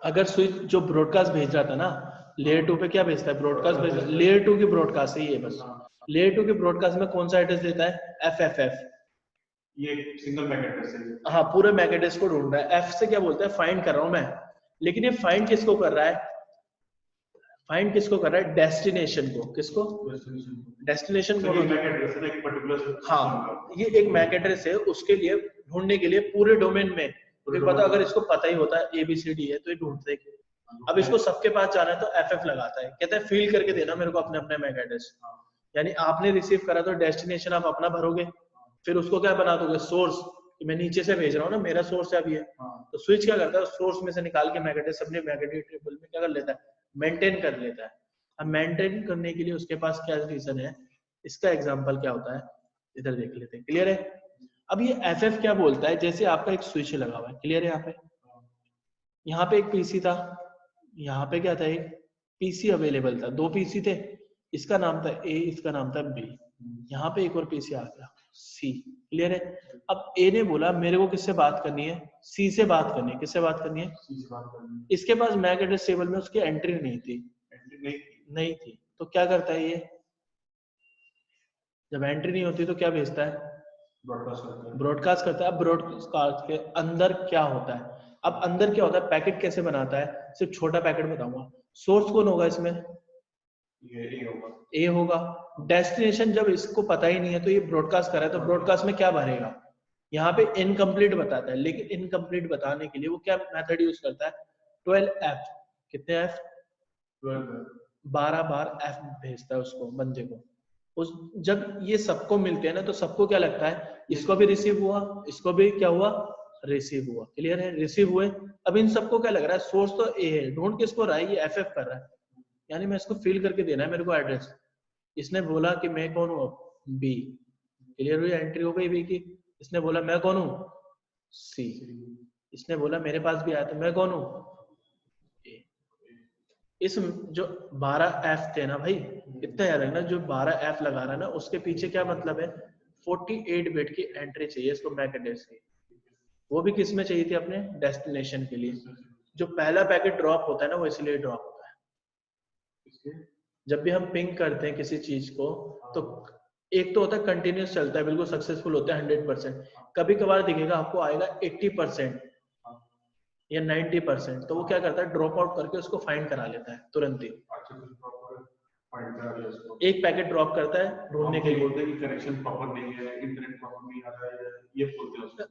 अगर स्विच जो ब्रॉडकास्ट भेज रहा था ना लेयर 2 पे क्या भेजता है, ब्रॉडकास्ट भेज, लेयर 2 की ब्रॉडकास्ट है ये बस। लेयर 2 की ब्रॉडकास्ट में कौन सा एड्रेस देता है, FFF, ये सिंगल मैक एड्रेस है। हाँ पूरे मैक एड्रेस को ढूंढ रहा है। F से क्या बोलता है, फाइंड कर रहा हूं मैं, लेकिन ये फाइंड किसको कर रहा है, फाइंड किसको कर रहा है, डेस्टिनेशन को। किसको, डेस्टिनेशन को। मैक एड्रेस है एक पर्टिकुलर, हाँ ये एक मैक एड्रेस है, उसके लिए ढूंढने के लिए पूरे डोमेन में, तो पता अगर इसको पता ही होता है ABCD है तो ये ढूंढते हैं। अब इसको सबके पास जाना है तो FF लगाता है, कहता है फील करके देना मेरे को अपने अपने मैक एड्रेस। यानी आपने रिसीव करा तो डेस्टिनेशन आप अपना भरोगे, फिर उसको क्या बना दोगे, सोर्स, कि मैं नीचे से भेज रहा हूँ ना, मेरा सोर्स है अभी है। तो स्विच क्या करता है, सोर्स में से निकाल के मैक एड्रेस अपने मैक एड्रेस टेबल में क्या कर लेता है, मेंटेन कर लेता है। अब मेंटेन करने के लिए उसके पास क्या रीजन है, इसका एग्जांपल क्या होता है इधर देख लेते हैं। क्लियर है? अब ये FF क्या बोलता है, जैसे आपका एक स्विच लगा हुआ है, क्लियर है, यहाँ पे एक पीसी था, यहाँ पे क्या था, एक पीसी अवेलेबल था, 2 पीसी थे, इसका नाम था A, इसका नाम था B, यहाँ पे एक और पीसी आ गया C। क्लियर है? अब A ने बोला मेरे को किससे बात करनी है, C से बात करनी है। किससे बात करनी है, C से बात करनी है। इसके पास मैक एड्रेस टेबल में उसकी एंट्री नहीं थी, नहीं थी, तो क्या करता है ये, जब एंट्री नहीं होती तो क्या भेजता है, ब्रॉडकास्ट करता है। अब ब्रॉडकास्ट के अंदर क्या होता है, अब अंदर क्या होता है, पैकेट कैसे बनाता है, सिर्फ छोटा पैकेट बताऊंगा। सोर्स कौन होगा इसमें, ए होगा। डेस्टिनेशन जब इसको पता ही नहीं है तो ये ब्रॉडकास्ट कर रहा है, तो ब्रॉडकास्ट में क्या भरेगा, यहाँ पे इनकम्प्लीट बताता है, लेकिन इनकम्प्लीट बताने के लिए वो क्या मेथड यूज करता है, 12F। कितने F, 12 बार F भेजता है उसको, बंदे को। उस जब ये सबको मिलते हैं ना तो सबको क्या लगता है, इसको भी रिसीव हुआ, इसको भी क्या हुआ, रिसीव हुआ। क्लियर है? रिसीव हुए। अब इन सबको क्या लग रहा है, सोर्स तो A है, ढूंढ किसको रहा है, ये FF कर रहा है, यानी मैं इसको फिल करके देना है मेरे को एड्रेस। इसने बोला कि मैं कौन हूँ, B। क्लियर हुई, एंट्री हो गई B की। इसने बोला मैं कौन हूँ, C। इसने बोला मेरे पास भी आया तो मैं कौन हूँ, A। इस जो 12F थे ना भाई, कितना याद रखना, जो 12F लगा रहा है ना उसके पीछे क्या मतलब है, 48 बिट की एंट्री चाहिए इसको मैक एड्रेस की, वो भी किस में चाहिए थी, अपने डेस्टिनेशन के लिए। जो पहला पैकेट ड्रॉप होता है ना वो इसलिए ड्रॉप होता है, जब भी हम पिंग करते हैं किसी चीज को तो एक तो होता है कंटिन्यूस चलता है, बिल्कुल सक्सेसफुल होता है 100%, कभी कभार दिखेगा आपको आएगा 80% या 90%, तो वो क्या करता है, ड्रॉप आउट करके उसको फाइंड करा लेता है तुरंत ही। एक पैकेट ड्रॉप करता है ढूंढने के लिए, बोलते हैं कि कनेक्शन प्रॉपर नहीं है, इंटरनेट प्रॉपर नहीं आ रहा है, ये बोलते हैं उसको।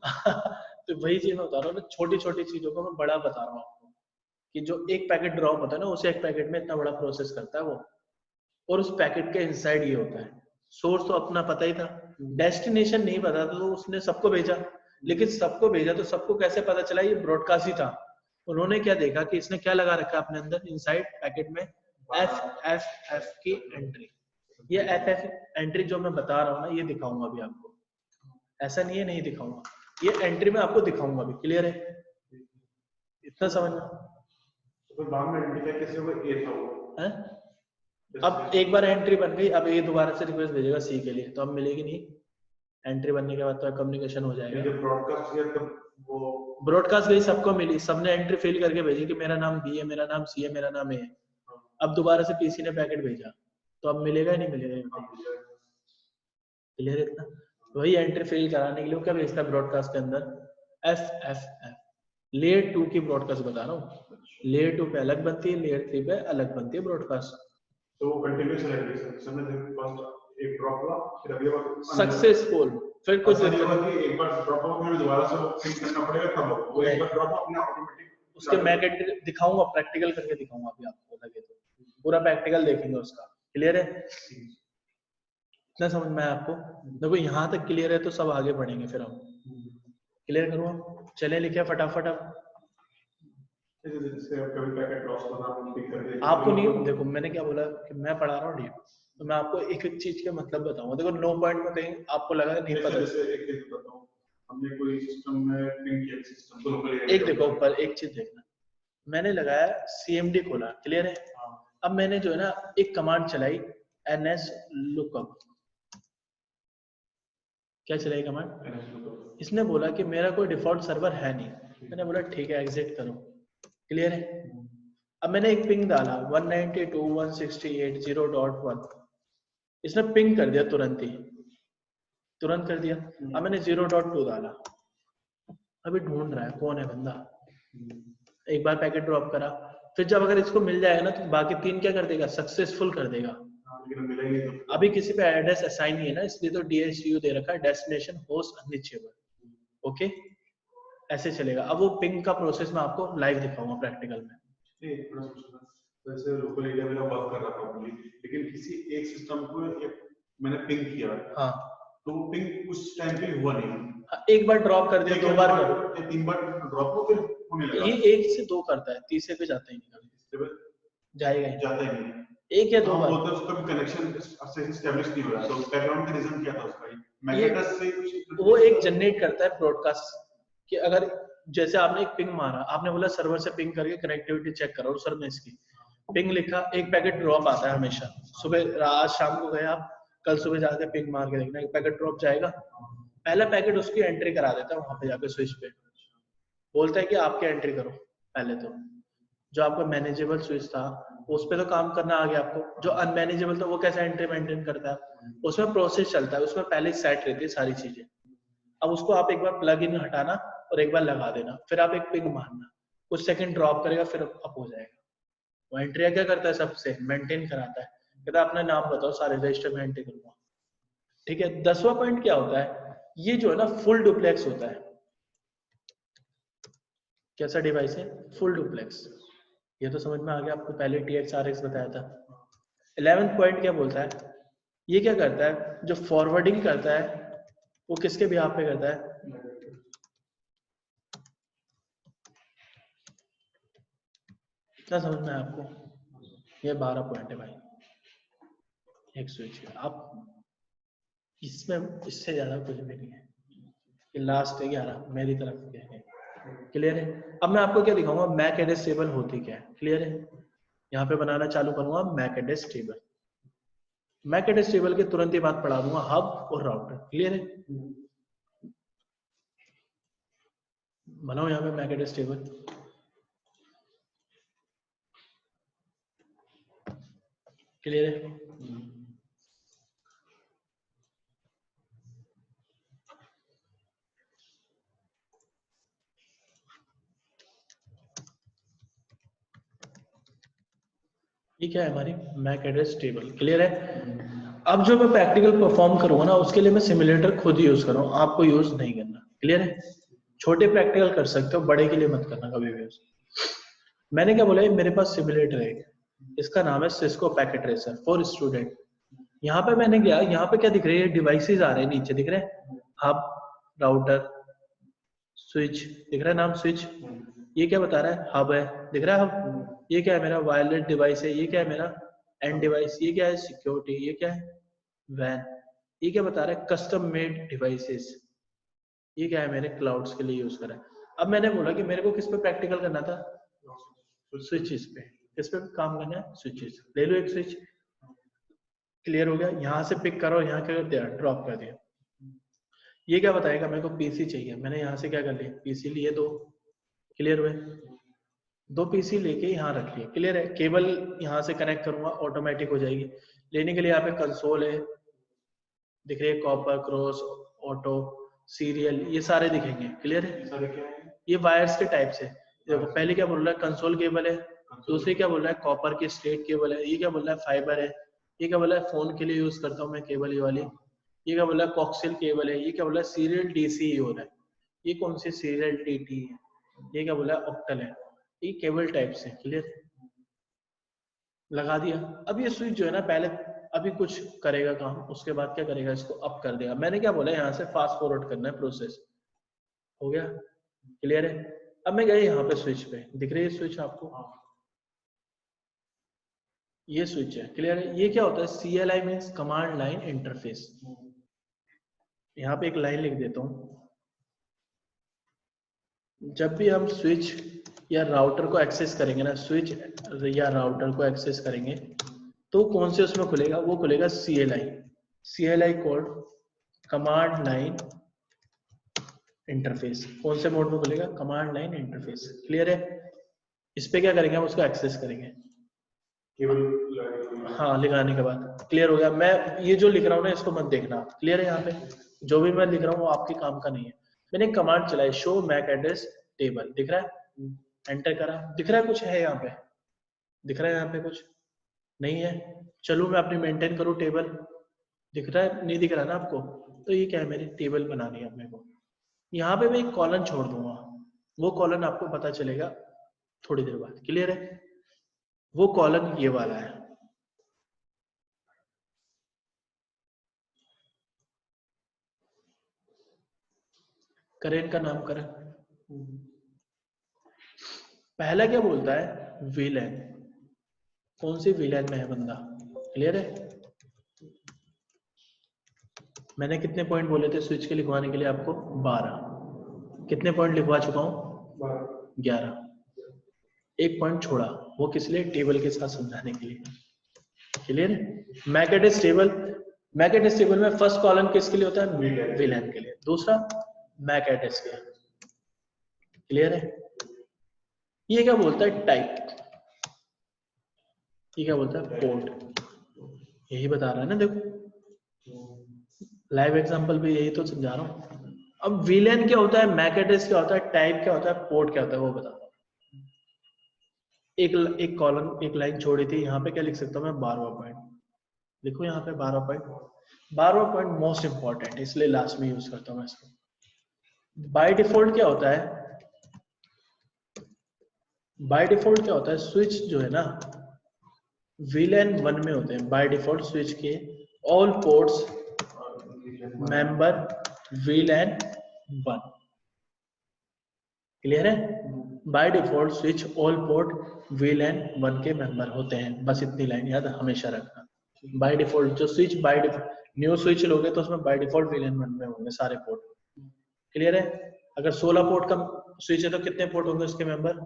तो वही चीज मैं बता रहा हूँ ना, छोटी छोटी चीजों को मैं बड़ा बता रहा हूँ आपको, कि जो एक पैकेट ड्रॉप होता है ना उसे एक पैकेट में इतना बड़ा प्रोसेस करता है वो, और उस पैकेट के इनसाइड ये होता है, सोर्स तो अपना पता ही था, डेस्टिनेशन नहीं पता था तो उसने सबको भेजा, लेकिन सबको भेजा तो सबको कैसे पता चला, ये ब्रॉडकास्ट ही था। उन्होंने क्या देखा कि इसने क्या लगा रखा अपने अंदर इनसाइड पैकेट में, FFF की एंट्री। ये FF एंट्री जो मैं बता रहा हूँ ना, ये दिखाऊंगा अभी आपको, ऐसा नहीं है नहीं दिखाऊंगा, ये एंट्री में आपको दिखाऊंगा अभी। क्लियर है? इतना समझना। तो बाद में आइडेंटिफाई कैसे होगा, A था वो है? अब एक बार एंट्री बन गई, अब ये दोबारा से रिक्वेस्ट भेजेगा C के लिए, तो अब मिलेगी नहीं, एंट्री बनने के बाद तो कम्युनिकेशन हो जाएगा। जब ब्रॉडकास्ट किया तब वो ब्रॉडकास्ट गई, सबको मिली, सबने एंट्री फिल करके भेजी कि मेरा नाम B है, मेरा नाम C है, मेरा नाम A है। अब दोबारा से पीसी ने पैकेट भेजा, तो अब मिलेगा ही नहीं मिलेगा। क्लियर है इतना? वही एंट्री फिल कराने के लिए क्या भेजता है ब्रॉडकास्ट के अंदर, FFF। लेयर 2 की ब्रॉडकास्ट बता रहा हूँ, लेयर 2 पे अलग बनती है, लेयर 3 पे अलग बनती है ब्रॉडकास्ट। तो वो कंटिन्यूस रहेगी सर, समय फर्स्ट एक ड्रॉप हुआ, फिर अगले बार सक्सेसफुल, फिर कुछ एक बार ड्रॉप हुआ फिर दोबारा से वो पिक करना पड़ेगा, तब वो एक बार ड्रॉप अपने ऑटोमेटिक उसके मैं दिखाऊंगा, प्रैक्टिकल करके दिखाऊंगा अभी आपको, लगे तो पूरा प्रैक्टिकल देखेंगे उसका। क्लियर है? इतना समझ में आया आपको? देखो यहाँ तक क्लियर है तो सब आगे बढ़ेंगे फिर हम। क्लियर करूँ? चले लिखे फटाफट। अब आपको नहीं, देखो मैंने क्या बोला कि मैं पढ़ा रहा हूँ डीप, तो मैं आपको एक एक चीज के मतलब बताऊंगा। देखो नो पॉइंट में कहीं आपको लगा नहीं पता, हमने कोई सिस्टम में पिंग किया सिस्टम तो लोकल एक देखो पर एक चीज देखना, मैंने लगाया CMD खोला, क्लियर है? अब मैंने जो है ना एक कमांड चलाई ns lookup। क्या चलाई कमांड? इसने बोला कि मेरा कोई डिफॉल्ट सर्वर है नहीं। मैंने बोला ठीक है एग्जिट करो। क्लियर है? अब मैंने एक पिंग डाला 192.168.0.1। इसने पिंग कर दिया तुरंत कर दिया। अब मैंने 0.2 डाला, अभी ढूंढ रहा है कौन है बंदा। एक बार पैकेट ड्रॉप करा, फिर जब अगर इसको मिल जाएगा ना तो बाकी 3 क्या कर देगा, सक्सेसफुल कर देगा। अभी किसी पे एड्रेस असाइन नहीं है ना, इसलिए तो DHU दे रखा है, डेस्टिनेशन होस्ट अनरीचेबल। ओके, ऐसे चलेगा। अब वो पिंग का प्रोसेस मैं आपको लाइव दिखाऊंगा प्रैक्टिकल में। वैसे लोकल एरिया में वर्क कर रहा प्रॉपर्ली, लेकिन किसी एक सिस्टम को मैंने पिंग किया, हाँ, तो वो पिंग उस टाइम पे हुआ नहीं। हाँ, एक बार ड्रॉप कर दिया, 2 बार कर, 3 बार ड्रॉप हो फिर होने लगा। ये 1 से 2 करता है, तीसरे पे जाता ही नहीं, जाता ही नहीं। 1 या 2 बार बोलते हैं उसका भी कनेक्शन एस्टैब्लिश नहीं हो रहा, तो बैकग्राउंड का रीजन क्या था उसका? मैक एड्रेस से वो एक जनरेट करता है ब्रॉडकास्ट कि अगर जैसे आपने एक पिंग मारा, आपने बोला सर्वर से पिंग करके कनेक्टिविटी चेक करो, सर में इसकी पिंग लिखा, एक पैकेट ड्रॉप आता है हमेशा। सुबह आज शाम को गए आप, कल सुबह जाके पिंग मार के देखना, एक पैकेट ड्रॉप जाएगा, पहला पैकेट उसकी एंट्री करा देता है वहां पे जाके स्विच पे, बोलता है कि आपके एंट्री करो। पहले तो जो आपका मैनेजेबल स्विच था उस पे तो काम करना आ गया आपको, जो अनमैनेजेबल था वो कैसे एंट्री मेंटेन करता है, उसमें प्रोसेस चलता है, उसमें पहले सेट रहती है सारी चीजें। अब उसको आप एक बार प्लग इन हटाना और एक बार लगा देना, फिर आप एक पिंग मारना, कुछ सेकंड ड्रॉप करेगा, फिर अप हो जाएगा। वो एंट्री क्या करता है, सबसे मेंटेन कराता है, कहता है अपना नाम बताओ, सारे रजिस्टर में एंट्री करूंगा। ठीक है। 10वां पॉइंट क्या होता है, ये जो है ना फुल डुप्लेक्स होता है। कैसा डिवाइस है? Full duplex. ये तो समझ में आ गया आपको, पहले TX-RX बताया था। 11th पॉइंट क्या बोलता है, ये क्या करता है, जो फॉरवर्डिंग करता है वो किसके बिहाफ पे करता है? क्या समझ में है आपको? ये 12 पॉइंट है भाई, एक स्विच है। आप इसमें इससे ज्यादा कुछ भी नहीं है, ये लास्ट है 11 मेरी तरफ के है। क्लियर है? अब मैं आपको क्या दिखाऊंगा, मैक एड्रेस टेबल होती क्या है। क्लियर है? यहाँ पे बनाना चालू करूंगा MAC address table. MAC address table के तुरंत ही बाद पढ़ा दूंगा हब और राउटर। क्लियर है? बनाओ यहाँ पे मैक एड्रेस टेबल। क्लियर है? ये क्या है हमारी मैक एड्रेस टेबल। क्लियर है? अब जो मैं प्रैक्टिकल परफॉर्म करूंगा ना उसके लिए मैं सिमुलेटर खुद यूज कर रहा हूँ, आपको यूज नहीं करना। क्लियर है? छोटे प्रैक्टिकल कर सकते हो, बड़े के लिए मत करना कभी भी यूज। मैंने क्या बोला, मेरे पास सिमुलेटर है, इसका नाम है Cisco packet racer for student. यहाँ पे मैंने गया, यहाँ पे क्या दिख रही है, डिवाइसेस आ रहे हैं नीचे, दिख रहे हैं हब, राउटर, स्विच, दिख रहा है नाम स्विच। ये क्या बता रहा है, हब है, दिख रहा है हब। ये क्या है, मेरा वायरलेस डिवाइस है। ये क्या है, मेरा एंड डिवाइस। ये क्या है, सिक्योरिटी। ये क्या है, वैन। ये क्या बता रहा है, कस्टम मेड डिवाइसेस। ये क्या है, मेरे क्लाउड्स के लिए यूज करा है। अब मैंने बोला कि मेरे को किस पे प्रैक्टिकल करना था, स्विचेस पे। किस पे काम करना है, स्विचेस। ले लो एक स्विच। क्लियर हो गया? यहाँ से पिक करो, यहाँ क्या कर दिया, ड्रॉप कर दिया। ये क्या बताएगा, मेरे को पीसी चाहिए, मैंने यहाँ से क्या कर लिया, पीसी लिए 2। क्लियर हुए? 2 पीसी लेके यहाँ रख लिए। क्लियर है? केबल यहाँ से कनेक्ट करूंगा, ऑटोमेटिक हो जाएगी। लेने के लिए यहाँ पे कंसोल है, दिख रही है, कॉपर, क्रॉस, ऑटो, सीरियल, ये सारे दिखेंगे। क्लियर है? ये वायर्स के टाइप से देखो, पहले क्या बोल रहा है, कंसोल केबल है। दूसरी क्या बोल रहा है, कॉपर की स्ट्रेट केबल है। ये क्या बोल रहा है, फाइबर है। ये क्या बोल रहा है, फोन के लिए यूज करता हूँ मैं केबल ये वाली। ये क्या बोल रहा है, कॉक्सियल केबल है। ये क्या बोल रहा है, सीरियल डीसी हो रहा है। ये कौन सी सीरियल टीटी है। ये क्या बोल रहा है, ऑक्टल है। ये केबल टाइप से। क्लियर? लगा दिया। अब ये स्विच जो है ना, पहले अभी कुछ करेगा काम, उसके बाद क्या करेगा, इसको अप कर देगा। मैंने क्या बोला, यहाँ से फास्ट फॉरवर्ड करना है प्रोसेस। हो गया? क्लियर है? अब मैं गया यहाँ पे स्विच पे, दिख रही है स्विच आपको, ये स्विच है। क्लियर है? ये क्या होता है, CLI means command line interface. यहाँ पे एक लाइन लिख देता हूँ, जब भी हम स्विच या राउटर को एक्सेस करेंगे ना, स्विच या राउटर को एक्सेस करेंगे तो कौन से उसमें खुलेगा, वो खुलेगा CLI code command line interface. कौन से मोड में खुलेगा, कमांड लाइन इंटरफेस। क्लियर है? इस पे क्या करेंगे, हम उसको एक्सेस करेंगे केवल हाँ लिखाने के बाद। क्लियर हो गया? मैं ये जो लिख रहा हूँ ना इसको मत देखना। क्लियर है? यहाँ पे जो भी मैं लिख रहा हूँ वो आपके काम का नहीं है। मैंने कमांड चलाई शो मैक एड्रेस टेबल, दिख रहा है? एंटर करा, दिख रहा है कुछ है यहाँ पे? दिख रहा है यहाँ पे कुछ नहीं है? चलो मैं अपनी मेंटेन करूँ टेबल, दिख रहा है? नहीं दिख रहा ना आपको? तो ये क्या है, मेरी टेबल बनानी है अपने को। यहाँ पे मैं एक कॉलन छोड़ दूंगा, वो कॉलन आपको पता चलेगा थोड़ी देर बाद। क्लियर है? वो कॉलन ये वाला है। करें का नाम करें। पहला क्या बोलता है, विलेन। कौन सी विलेन में है बंदा? क्लियर है? मैंने कितने पॉइंट बोले थे स्विच के लिखवाने के लिए आपको? 12। कितने पॉइंट लिखवा चुका हूं? 11। एक पॉइंट छोड़ा, वो किस लिए? टेबल के साथ समझाने के लिए। क्लियर है? MAC address table, MAC address table में फर्स्ट कॉलम किसके लिए होता है? विलेन के लिए। दूसरा मैक एड्रेस के। क्लियर है? ये क्या बोलता है? टाइप। ये क्या बोलता है? पोर्ट। यही बता रहा है ना, देखो लाइव एग्जांपल पे यही तो समझा रहा हूँ। अब विलेन क्या होता है, मैक एड्रेस क्या होता है, टाइप क्या होता है, पोर्ट क्या होता है, वो बता। एक कॉलम एक लाइन छोड़ी थी, यहाँ पे क्या लिख सकता हूँ मैं? 12वां पॉइंट। देखो यहाँ पे 12वां पॉइंट। 12वां पॉइंट मोस्ट इंपॉर्टेंट, इसलिए लास्ट में यूज करता हूँ मैं इसको। बाय डिफॉल्ट क्या होता है, बाय डिफॉल्ट क्या होता है, स्विच जो है ना विलेन 1 में होते हैं बाय डिफॉल्ट। स्विच के all ports member VLAN 1। Clear है? By default switch all port VLAN 1 के मेंबर होते हैं। बस इतनी लाइन याद हमेशा रखना। बाय डिफॉल्ट जो switch by default new switch लोगे तो उसमें बाय डिफॉल्ट विलेन 1 में होंगे सारे पोर्ट। क्लियर है? अगर 16 पोर्ट का स्विच है तो कितने पोर्ट होंगे उसके मेंबर?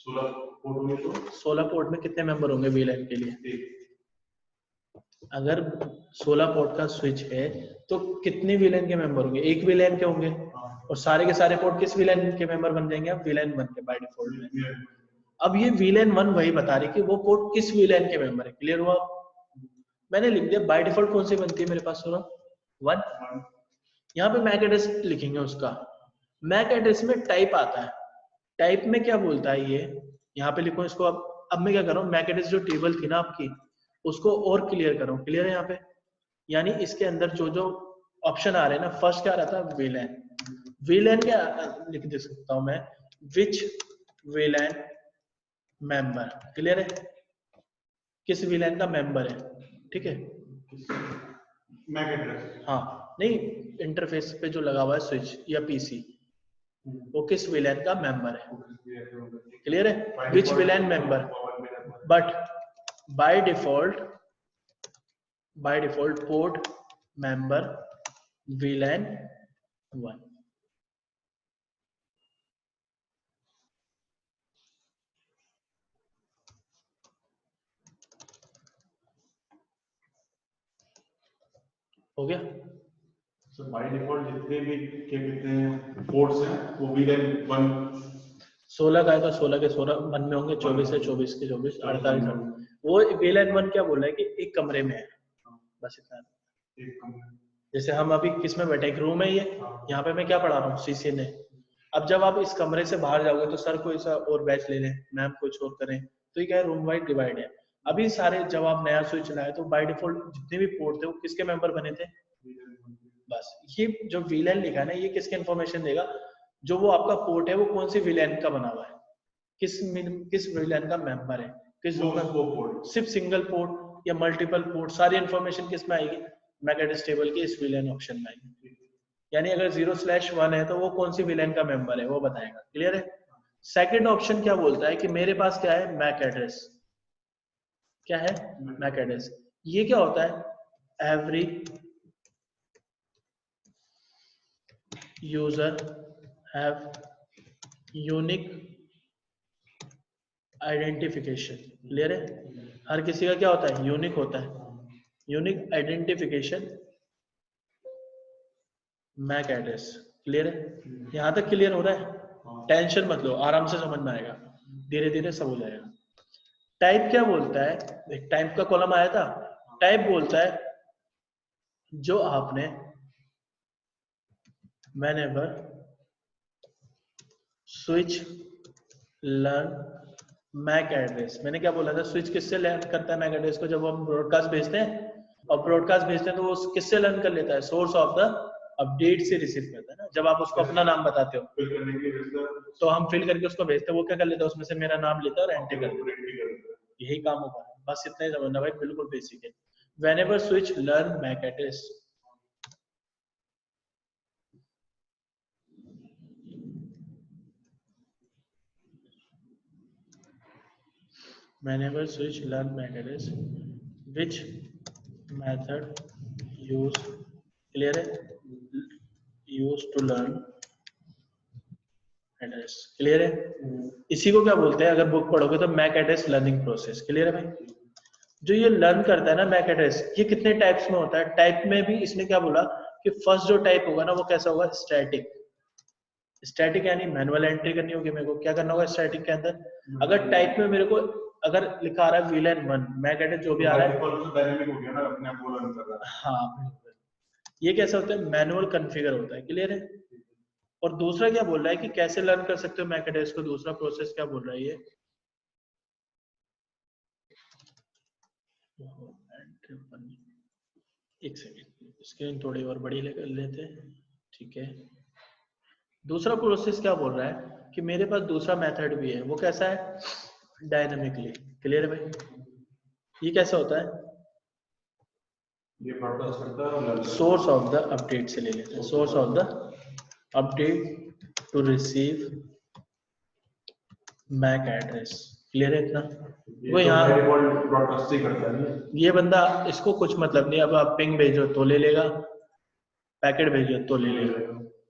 16 पोर्ट में कितने मेंबर होंगे विलेन के लिए? अगर 16 पोर्ट का स्विच है तो कितने विलेन के मेंबर होंगे? एक विलेन के होंगे। और सारे के सारे पोर्ट किस विलेन के मेंबर बन जाएंगे? अब विलेन 1 के बाय डिफॉल्ट। अब ये विलेन 1 वही बता रही कि वो पोर्ट किस विलेन के मेंबर है। क्लियर हुआ? मैंने लिख दिया बाय डिफॉल्ट कौन सी बनती है मेरे पास? 1। यहाँ पे मैक एड्रेस लिखेंगे उसका। मैक एड्रेस में टाइप आता है। टाइप में क्या बोलता है ये? यहाँ पे लिखो इसको। अब मैं क्या कर रहा हूँ, मैक एड्रेस जो टेबल थी ना आपकी उसको और क्लियर कर रहा हूँ। क्लियर है यहाँ पे? यानी इसके अंदर जो जो ऑप्शन आ रहे हैं ना, फर्स्ट क्या आ रहा था? विलेन। विलेन क्या लिख दे सकता हूँ मैं? विच विलेन मेंबर। क्लियर है? किस विलेन का मेंबर है? ठीक है? MAC address. हाँ नहीं, इंटरफेस पे जो लगा हुआ है स्विच या पीसी, वो किस विलेन का मेंबर है। क्लियर है? Which VLAN member. But by default port member VLAN 1। हो गया? सर बाय डिफॉल्ट जितने भी क्या कहते हैं पोर्ट्स हैं वो विलेन 1। 16 का है तो 16 के 16 1 में होंगे, 24 है 24 के 24, 48 वो विलेन 1 क्या बोल रहा है कि एक कमरे में है। बस इतना। जैसे हम अभी किस में बैठे, एक रूम है ये, यहाँ पे मैं क्या पढ़ा रहा हूँ? सीसी ने। अब जब आप इस कमरे से बाहर जाओगे तो सर कोई सा और बैच ले लें, मैम कुछ और करें, तो ये क्या है? रूम वाइड डिवाइड है। अभी सारे जब आप नया स्विच लाए तो बाय डिफॉल्ट जितने भी पोर्ट थे वो किसके मेंबर बने थे? बस ये जो विलेन लिखा है ना, ये किसके इन्फॉर्मेशन देगा? जो वो आपका पोर्ट है वो कौन सी विलेन का बना हुआ है, किस विलेन का मेंबर है, किस पोर्ट, सिर्फ सिंगल पोर्ट या मल्टीपल पोर्ट, सारी इन्फॉर्मेशन किस में आएगी? मैक एड्रेस टेबल के इस विलेन ऑप्शन में आएगी। यानी अगर 0/1 है तो वो कौन सी विलेन का मेंबर है वो बताएगा। क्लियर है? सेकंड ऑप्शन क्या बोलता है कि मेरे पास क्या है? MAC address. क्या है? MAC address. ये क्या होता है? Every user have unique identification. Clear है? हर किसी का क्या होता है? यूनिक होता है। Unique identification MAC address. Clear है? यहां तक क्लियर हो रहा है? टेंशन मत लो, आराम से समझ में आएगा, धीरे धीरे सब हो जाएगा। टाइप क्या बोलता है? एक टाइप का कॉलम आया था। टाइप बोलता है जो आपने whenever switch learn MAC address, मैंने क्या बोला था? स्विच किससे लर्न करता है मैक एड्रेस को? जब हम ब्रॉडकास्ट भेजते हैं, और ब्रॉडकास्ट भेजते हैं तो वो किससे लर्न कर लेता है? सोर्स ऑफ द अपडेट से रिसीव करता है ना। जब आप उसको अपना नाम बताते हो फिल करने के लिए तो हम फिल करके उसको भेजते हैं, वो क्या कर लेता है? उसमें से मेरा नाम लेता है और एंटर कर देता है। यही काम होगा, बस इतना ही समझना भाई, बिल्कुल बेसिक है। whenever switch learn MAC address, whenever switch learn MAC address, which method use, clear है? use to learn address. Clear है? इसी को क्या बोलते हैं? अगर बुक पढ़ोगे तो MAC address learning process. Clear है भाई? जो ये लर्न करता है ना मैक एड्रेस, ये कितने टाइप्स में होता है? टाइप में भी इसने क्या बोला कि फर्स्ट जो टाइप होगा ना वो कैसा होगा? स्टैटिक। स्टैटिक यानी मैनुअल एंट्री करनी होगी मेरे को। क्या करना होगा स्टैटिक के अंदर? अगर टाइप में मेरे को अगर लिखा आ रहा है VLAN 1 मैक एड्रेस जो भी आ रहा है, डायनेमिक हो गया ना, अपने आप वो रन कर रहा है। हाँ, ये कैसा होता है? मैनुअल कॉन्फ़िगर होता है। क्लियर है? और दूसरा क्या बोल रहा है कि कैसे लर्न कर सकते हो मैक एड्रेस को? दूसरा प्रोसेस क्या बोल रहा है ये? एक सेकेंड, स्क्रीन थोड़ी और बड़ी कर लेते हैं। ठीक है, दूसरा प्रोसेस क्या बोल रहा है कि मेरे पास दूसरा मेथड भी है। वो कैसा है? डायनामिकली। क्लियर है भाई? ये कैसा होता है? ये ब्रॉडकास्ट करता है, सोर्स ऑफ द अपडेट से ले लेते हैं। Source of the update to receive MAC address. Clear है इतना? वो यहाँ ब्रॉडकास्ट ही करता है ये बंदा, इसको कुछ मतलब नहीं। अब आप पिंग भेजो तो ले लेगा, पैकेट भेजो तो ले लेगा।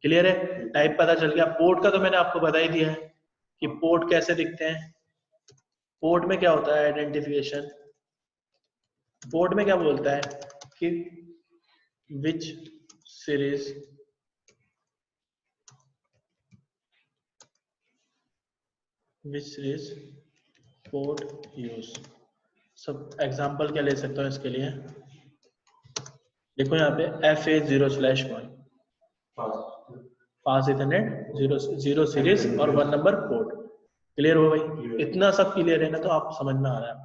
क्लियर है? टाइप पता चल गया। पोर्ट का तो मैंने आपको बता ही दिया है कि पोर्ट कैसे दिखते हैं। पोर्ट में क्या होता है? आइडेंटिफिकेशन। पोर्ट में क्या बोलता है कि विच सीरीज पोर्ट यूज। सब एग्जांपल क्या ले सकता हूँ इसके लिए? देखो यहाँ पे FA0/1 फास्ट इथरनेट 0 सीरीज और 1 नंबर पोर्ट। क्लियर हो भाई? इतना सब क्लियर है ना? तो आप समझ में आ रहा है,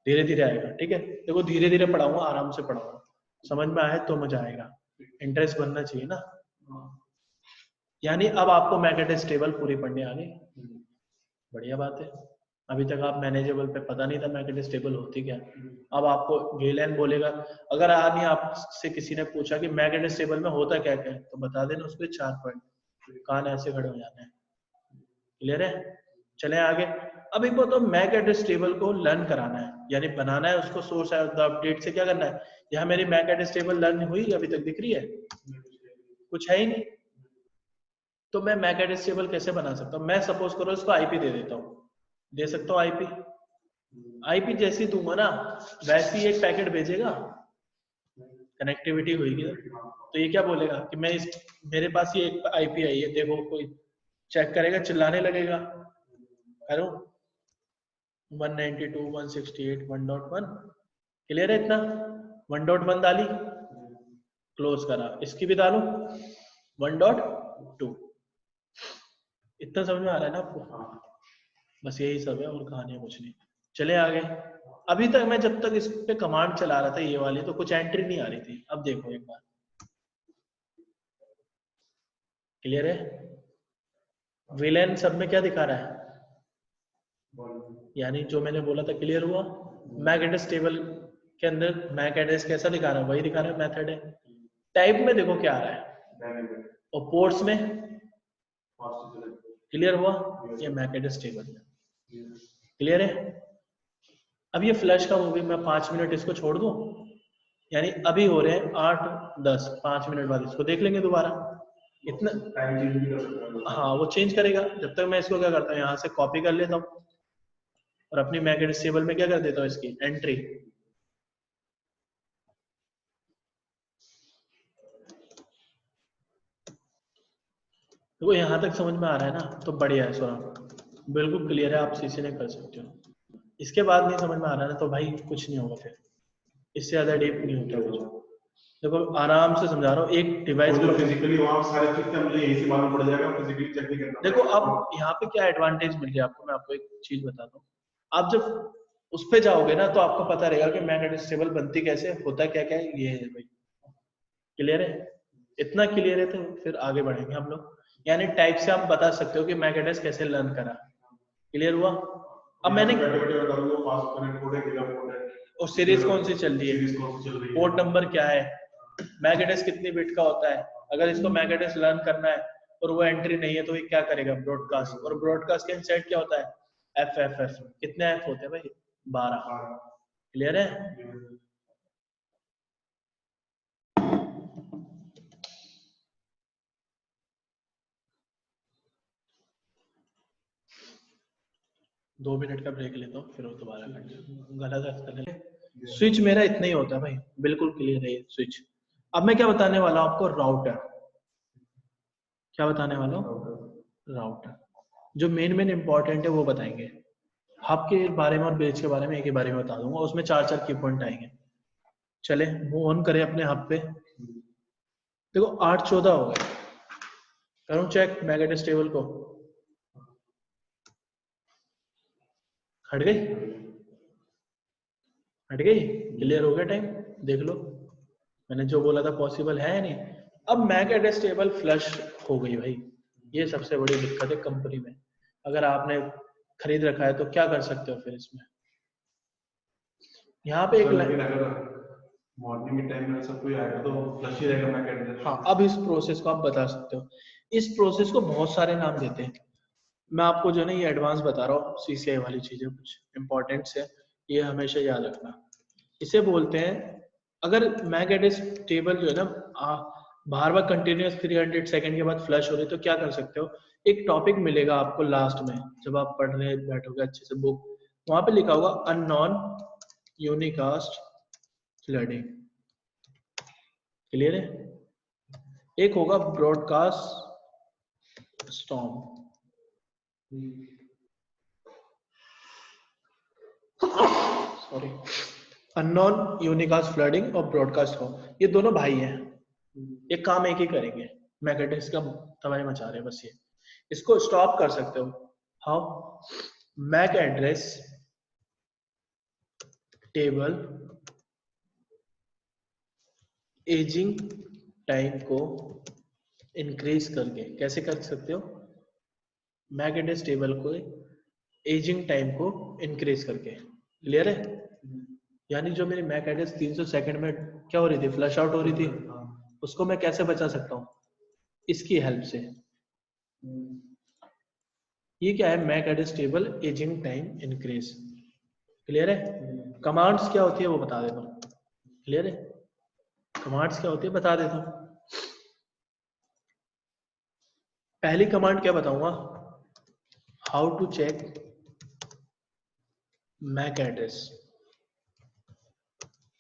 धीरे धीरे आएगा। ठीक है, देखो धीरे धीरे पढ़ाऊंगा, आराम से पढ़ाऊंगा, समझ में आए तो मजा आएगा। इंटरेस्ट बनना चाहिए ना। यानी अब आपको मैक एड्रेस टेबल पूरी पढ़ने आ गई, बढ़िया बात है। अभी तक आप मैनेजेबल पे पता नहीं था मैक एड्रेस टेबल होती क्या। अब आपको VLAN बोलेगा, अगर आज ही आपसे किसी ने पूछा कि मैक एड्रेस टेबल में होता क्या क्या है, तो बता देना उसके 4 पॉइंट, कान ऐसे खड़े हो जाते हैं। क्लियर है? चले आगे। अब एक बात, तो मैक एड्रेस टेबल को लर्न कराना है, यानी बनाना है उसको। सोर्स अपडेट से क्या करना है? यहाँ मेरी मैक एड्रेस टेबल लर्न हुई, अभी तक दिख रही है? कुछ है ही नहीं। तो मैं मैक एड्रेस टेबल कैसे बना सकता हूँ? मैं सपोज करो इसको IP दे देता हूँ, दे सकता हूँ IP जैसी दूंगा ना वैसी एक पैकेट भेजेगा, कनेक्टिविटी होगी। तो ये क्या बोलेगा कि मैं मेरे पास ये एक IP आई है, देखो कोई चेक करेगा, चिल्लाने लगेगा, हेलो 192.168.1.1। क्लियर है इतना? 1.1 डाली, क्लोज करा, इसकी भी डालू 1.2। इतना समझ में आ रहा है ना आपको? बस यही सब है और कहानी कुछ नहीं। चले आगे। अभी तक मैं जब तक इस पे कमांड चला रहा था ये वाली, तो कुछ एंट्री नहीं आ रही थी। अब देखो एक बार, क्लियर है? VLAN सब में क्या दिखा रहा है? यानी जो मैंने बोला था क्लियर हुआ? मैक एड्रेस टेबल के अंदर मैक एड्रेस कैसा दिखा रहा है? वही दिखा रहा है, मेथड है। टाइप में देखो क्या आ रहा है, और पोर्ट्स में क्लियर हुआ? ये मैक एड्रेस टेबल है। क्लियर है? अब ये फ्लैश का मूवी, मैं 5 मिनट इसको छोड़ दूं, यानी अभी हो रहे हैं 8-10, 5 मिनट बाद इसको देख लेंगे दोबारा। इतना टाइम चेंज भी कर सकते हैं। हाँ वो चेंज करेगा। जब तक मैं इसको क्या करता हूँ यहाँ से कॉपी कर लेता हूँ और अपनी मैक एड्रेस टेबल में क्या कर देता हूँ इसकी एंट्री। तो यहाँ तक समझ में आ रहा है ना, तो बढ़िया है सौरभ, बिल्कुल क्लियर है, आप सीसी ने कर सकते हो। इसके बाद नहीं समझ में आ रहा है ना तो भाई कुछ नहीं होगा, फिर इससे ज्यादा डीप नहीं होता कुछ। देखो आराम से समझा रहा हूँ, एक डिवाइस जो फिजिकली वहाँ सारी चीजें मुझे यहीं से मालूम पड़ जाएगा, फिजिकली चेक नहीं करना। देखो अब यहाँ पे क्या एडवांटेज मिल गया आपको, मैं आपको एक चीज बताता हूँ। आप जब उस पे जाओगे ना तो आपको पता रहेगा कि मैक एड्रेस टेबल बनती कैसे, होता क्या क्या है, ये है भाई। क्लियर है? इतना क्लियर है तो फिर आगे बढ़ेंगे हम लोग। यानी टाइप से आप बता सकते हो कि मैक एड्रेस कैसे लर्न करा। क्लियर हुआ? अब मैंने और सीरीज कौन सी चल रही है, पोर्ट नंबर क्या है, मैक एड्रेस कितनी बिट का होता है, अगर इसको मैक एड्रेस लर्न करना है और वो एंट्री नहीं है तो ये क्या करेगा, ब्रॉडकास्ट। और ब्रॉडकास्ट के इनसाइड क्या होता है, एफ एफ एफ। कितने एफ होते हैं भाई, 12। क्लियर है? 2 मिनट का ब्रेक लेता हूँ फिर वो दोबारा गला दर्द करने लगे। स्विच मेरा इतना ही होता है भाई, बिल्कुल क्लियर है ये स्विच। अब मैं क्या बताने वाला हूँ आपको, राउटर। क्या बताने वाला हूँ, राउटर। जो मेन इंपॉर्टेंट है वो बताएंगे। हब के बारे में और बेस के बारे में एक ही बारे में बता दूंगा, उसमें 4 की पॉइंट आएंगे। चले मूव ऑन करें अपने हब पे। देखो 8-14 हो गए, करूँ चेक मैक एड्रेस टेबल को, हट गई, हट गई, क्लियर हो गया टाइम, देख लो मैंने जो बोला था पॉसिबल है या नहीं। अब मैक एड्रेस टेबल फ्लश हो गई भाई, ये सबसे बड़ी दिक्कत है कंपनी में। अगर आपने खरीद रखा है तो क्या कर सकते हो फिर इसमें, यहाँ पे एक मॉर्निंग के टाइम में सब कोई आएगा तो फ्लश ही रहेगा मैक एड्रेस। हाँ, अब इस प्रोसेस को आप बता सकते हो। इस प्रोसेस को बहुत सारे नाम देते हैं, मैं आपको जो है ना ये एडवांस बता रहा हूँ, सीसीआई वाली चीजें कुछ इंपॉर्टेंट है, ये हमेशा याद रखना। इसे बोलते हैं, अगर मैक एड्रेस टेबल जो है ना बार बार कंटिन्यूस 300 सेकंड के बाद फ्लश हो रही है तो क्या कर सकते हो, एक टॉपिक मिलेगा आपको लास्ट में जब आप पढ़ने बैठोगे अच्छे से बुक, वहां पे लिखा होगा अननोन यूनिकास्ट फ्लडिंग। क्लियर है? एक होगा broadcast storm, sorry, unknown unicast flooding और ब्रॉडकास्ट हो, ये दोनों भाई हैं, ये काम एक ही करेंगे, मैक एड्रेस का तबाही मचा रहे हैं बस ये। इसको स्टॉप कर सकते हो, how, MAC address table aging time को इंक्रीज करके। कैसे कर सकते हो, मैक एड्रेस टेबल को एजिंग टाइम को इंक्रीज करके। क्लियर है? यानी जो मेरी मैक एड्रेस 300 सेकंड में क्या हो रही थी, फ्लश आउट हो रही थी, उसको मैं कैसे बचा सकता हूँ, इसकी हेल्प से। ये क्या है, MAC address table aging time increase. Clear है? कमांड्स क्या होती है वो बता देता हूँ। क्लियर है? कमांड्स क्या होती है बता देता हूँ। पहली कमांड क्या बताऊंगा, how to check MAC address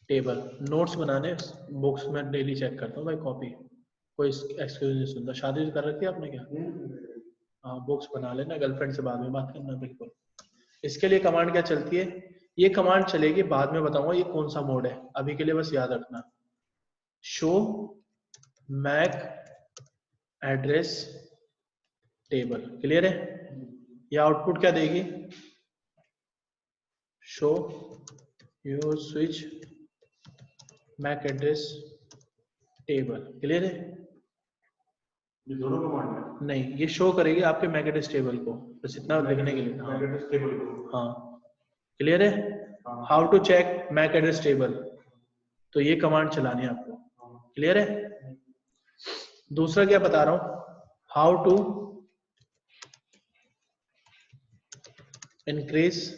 table. Notes बनाने बुक्स में डेली चेक करता हूँ भाई, कॉपी, कोई एक्सक्यूज नहीं सुनता। शादी कर रखी है आपने क्या? हाँ, बुक्स बना लेना, गर्लफ्रेंड से बाद में बात करना। बिल्कुल। इसके लिए कमांड क्या चलती है, ये कमांड चलेगी बाद में बताऊंगा ये कौन सा मोड है, अभी के लिए बस याद रखना, show MAC address table. Clear है? ये आउटपुट क्या देगी, show your switch MAC address table. Clear है? ये दोनों कमांड है? नहीं, ये शो करेगी आपके मैक एड्रेस टेबल को, बस इतना लिखने के लिए। मैक एड्रेस टेबल को, हाँ क्लियर है? How to check MAC address table, तो ये कमांड चलानी है आपको। क्लियर है? दूसरा क्या बता रहा हूं, how to increase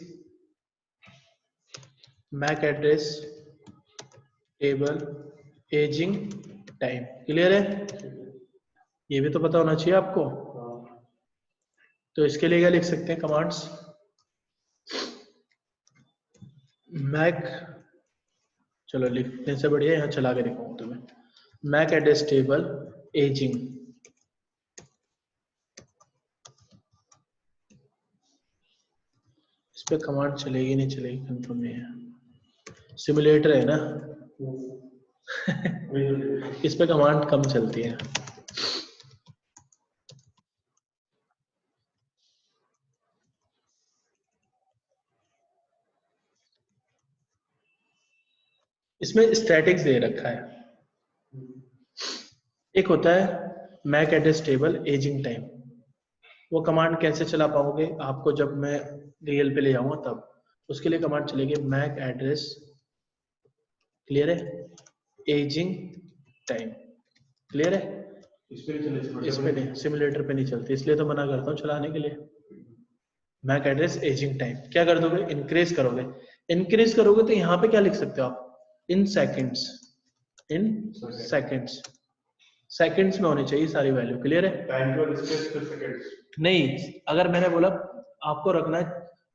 MAC address table aging time. Clear है? ये भी तो पता होना चाहिए आपको। तो इसके लिए क्या लिख सकते हैं कमांड्स? मैक, चलो लिखने से बढ़िया यहाँ चला के दिखाऊं तुम्हें। मैक एड्रेस टेबल एजिंग, इस पे कमांड चलेगी नहीं चलेगी कंफर्म नहीं है, सिमुलेटर है ना। इस पे कमांड कम चलती है। इसमें स्टैटिक्स दे रखा है। एक होता है MAC address table aging time, वो कमांड कैसे चला पाओगे आपको जब मैं रियल पे ले जाऊंगा तब। उसके लिए कमांड चलेगी मैक एड्रेस, क्लियर है, एजिंग टाइम, क्लियर है। इस पे नहीं, सिमुलेटर पे नहीं चलती, इसलिए तो मना करता हूँ चलाने के लिए। मैक एड्रेस एजिंग टाइम क्या कर दोगे? इंक्रीज करोगे। इंक्रीज करोगे तो यहाँ पे क्या लिख सकते हो आप? In seconds, in seconds, seconds में होनी चाहिए सारी वैल्यू, क्लियर है। टाइम और स्पेस पे सेकंड्स नहीं, अगर मैंने बोला आपको रखना है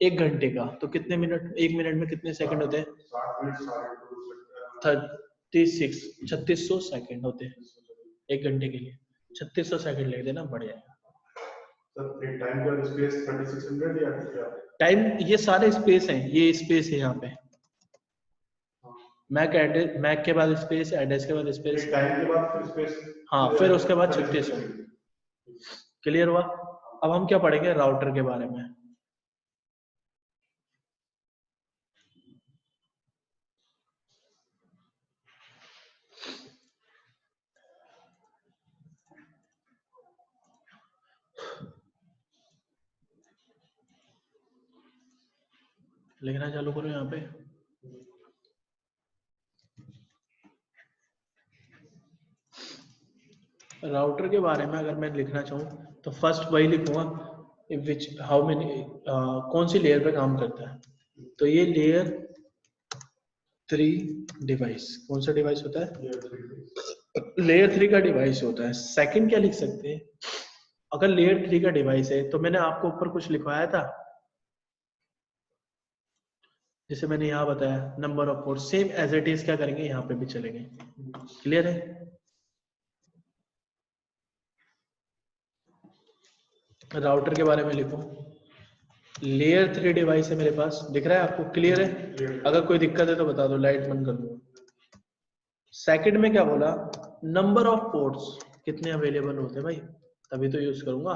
1 घंटे का, तो कितने मिनट, 1 मिनट में कितने सेकंड होते हैं? 60 मिनट सारे 3600 सेकंड होते हैं 1 घंटे के लिए। 3600 सेकंड लिख देना, बढ़िया है। सर टाइम और स्पेस 3600 या क्या? टाइम ये सारे स्पेस हैं, ये स्पेस है यहाँ पे। मैक एड्रेस, मैक के बाद स्पेस, एड्रेस के बाद स्पेस, टाइम के बाद फिर स्पेस, हाँ फिर उसके बाद 3600। क्लियर हुआ? अब हम क्या पढ़ेंगे? राउटर के बारे में। लिखना चालू करो यहाँ पे। राउटर के बारे में अगर मैं लिखना चाहूँ तो फर्स्ट वही लिखूंगा विच हाउ मेनी, कौन सी लेयर पे काम करता है। तो ये लेयर 3 डिवाइस, कौन सा डिवाइस होता है? लेयर 3 का डिवाइस होता है। सेकंड क्या लिख सकते हैं? अगर लेयर 3 का डिवाइस है तो मैंने आपको ऊपर कुछ लिखवाया था, जैसे मैंने यहाँ बताया number of port, same as it is क्या करेंगे यहाँ पे भी चलेंगे। क्लियर है? राउटर के बारे में लिखो, लेयर 3 डिवाइस है मेरे पास, दिख रहा है आपको? क्लियर है? अगर कोई दिक्कत है तो बता दो, लाइट बंद कर दो। सेकंड में क्या बोला? नंबर ऑफ पोर्ट्स कितने अवेलेबल होते हैं भाई, तभी तो यूज करूंगा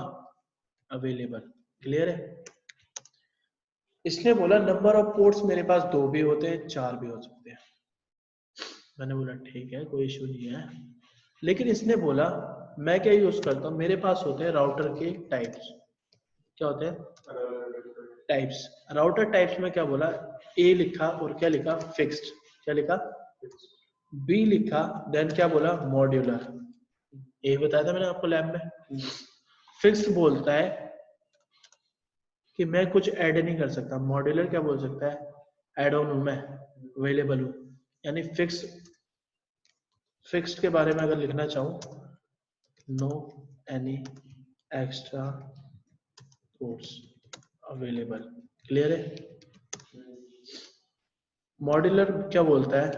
अवेलेबल। क्लियर है? इसने बोला नंबर ऑफ पोर्ट्स मेरे पास 2 भी होते हैं, 4 भी हो सकते हैं। मैंने बोला ठीक है, कोई इशू नहीं है। लेकिन इसने बोला मैं क्या यूज करता हूँ, मेरे पास होते हैं राउटर के टाइप्स। क्या होते हैं? टाइप्स। राउटर टाइप्स में क्या बोला? ए लिखा और क्या लिखा? फिक्स्ड। क्या लिखा? बी लिखा, देन क्या बोला? मॉड्यूलर। ए बताया था मैंने आपको लैब में। फिक्स्ड बोलता है कि मैं कुछ ऐड नहीं कर सकता। मॉड्यूलर क्या बोल सकता है? ऐड ऑन हूं मैं, अवेलेबल हूं। यानी फिक्स्ड के बारे में अगर लिखना चाहूं, no any extra ports available. Clear है? मॉड्यूलर क्या बोलता है?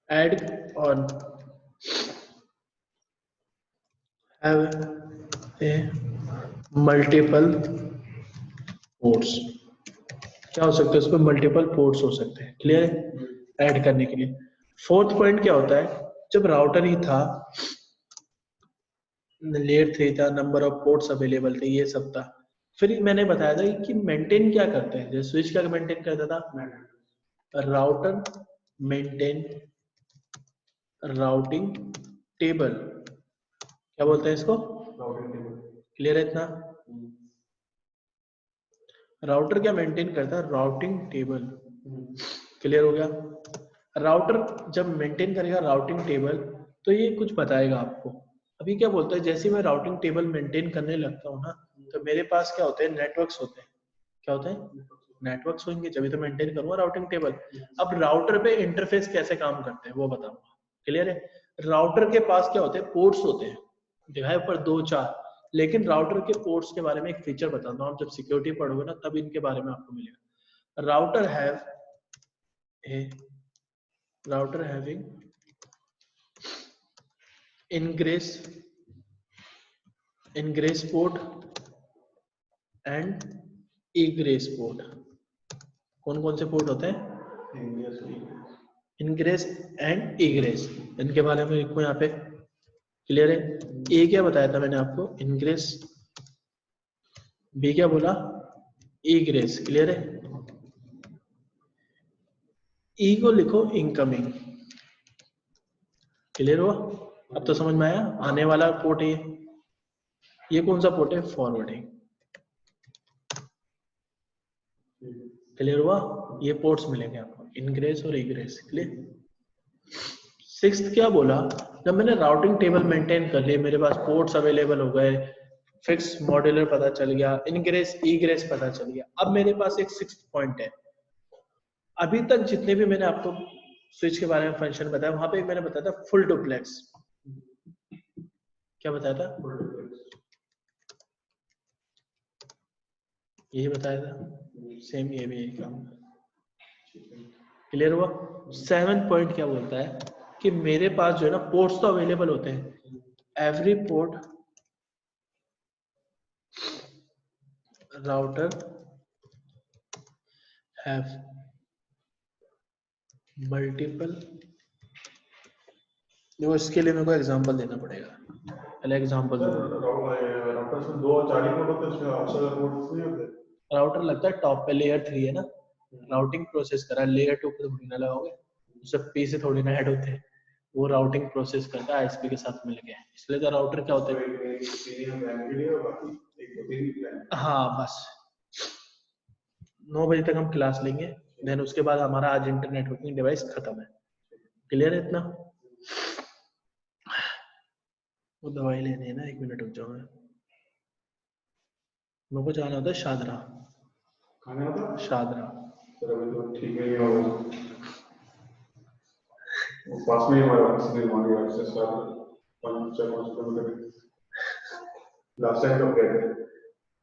Add on have a multiple ports. क्या हो सकते हैं उसमें? मल्टीपल पोर्ट्स हो सकते हैं। क्लियर है? ऐड करने के लिए। फोर्थ पॉइंट क्या होता है? जब राउटर ही था, लेयर 3 था, नंबर ऑफ पोर्ट्स अवेलेबल थे, ये सब था, फिर मैंने बताया था कि मेंटेन क्या करते हैं, जैसे स्विच क्या मेंटेन करता था? Router maintain routing table. क्या बोलते हैं इसको? क्लियर है इतना? राउटर क्या मेंटेन करता है? Routing table. क्लियर हो गया? राउटर जब मेंटेन करेगा राउटिंग टेबल तो ये कुछ बताएगा आपको। अभी क्या बोलता है, जैसे मैं राउटिंग टेबल मेंटेन करने लगता हूँ ना, तो मेरे पास क्या होते हैं? नेटवर्क्स होते हैं। क्या होते हैं? नेटवर्क्स होंगे, जब तो मेंटेन करूंगा राउटिंग टेबल। अब राउटर पे इंटरफेस कैसे काम करते हैं वो बताऊंगा। क्लियर है? राउटर के पास क्या होते हैं, पोर्ट्स होते हैं, दिखाए ऊपर 2-4, लेकिन राउटर के पोर्ट्स के बारे में एक फीचर बताता हूँ, आप जब सिक्योरिटी पढ़ोगे ना तब इनके बारे में आपको मिलेगा। Router have a router having ingress port and egress port। कौन कौन से पोर्ट होते हैं, इनग्रेस एंड egress, इनके बारे में लिखो यहाँ पे, क्लियर है। ए क्या बताया था मैंने आपको, इनग्रेस, बी क्या बोला, egress, क्लियर है। ई को लिखो इनकमिंग, क्लियर हुआ, अब तो समझ में आया, आने वाला पोर्ट है ये कौन सा पोर्ट है, फॉरवर्डिंग, क्लियर हुआ। ये पोर्ट्स मिलेंगे आपको, इनग्रेस और इग्रेस, क्लियर। सिक्स्थ क्या बोला, जब मैंने राउटिंग टेबल मेंटेन कर लिए, मेरे पास पोर्ट्स अवेलेबल हो गए, फिक्स मॉड्यूलर पता चल गया, इनग्रेस इग्रेस पता चल गया, अब मेरे पास एक सिक्स्थ पॉइंट है। अभी तक जितने भी मैंने आपको स्विच के बारे में फंक्शन बताया, वहां पे मैंने बताया था फुल डुप्लेक्स, क्या बताया था, यही बताया था, सेम ये भी यही काम, क्लियर हुआ। 7 पॉइंट क्या बोलता है कि मेरे पास जो है ना पोर्ट्स तो अवेलेबल होते हैं, every port router have multiple, देखो इसके लिए मेरे को एग्जांपल देना पड़ेगा, पहले एग्जांपल दो। राउटर में 2 और 4 पोर्ट होते हैं, उसमें ऑक्सलर पोर्ट्स नहीं होते। राउटर लगता है टॉप पे, लेयर 3 है ना, राउटिंग प्रोसेस करा, लेयर 2 पे थोड़ी ना लगाओगे, सब पी से थोड़ी ना ऐड होते हैं, वो राउटिंग प्रोसेस करता है आईएसपी के साथ मिलके, इसलिए तो राउटर क्या होता है। हाँ बस 9 बजे तक हम क्लास लेंगे, देन उसके बाद हमारा आज इंटरनेट नेटवर्किंग डिवाइस खत्म है, क्लियर है इतना। वो दवाई लेनी है ना, 1 मिनट रुक जाओ, मेरे को जाना होता है शादरा, खाना होता शादरा, सर अभी तो ठीक है, वो पास में ही हमारा सिग्नल मांगेगा एक्सेस का 5 किलोमीटर। लास्ट टाइम कब गए थे,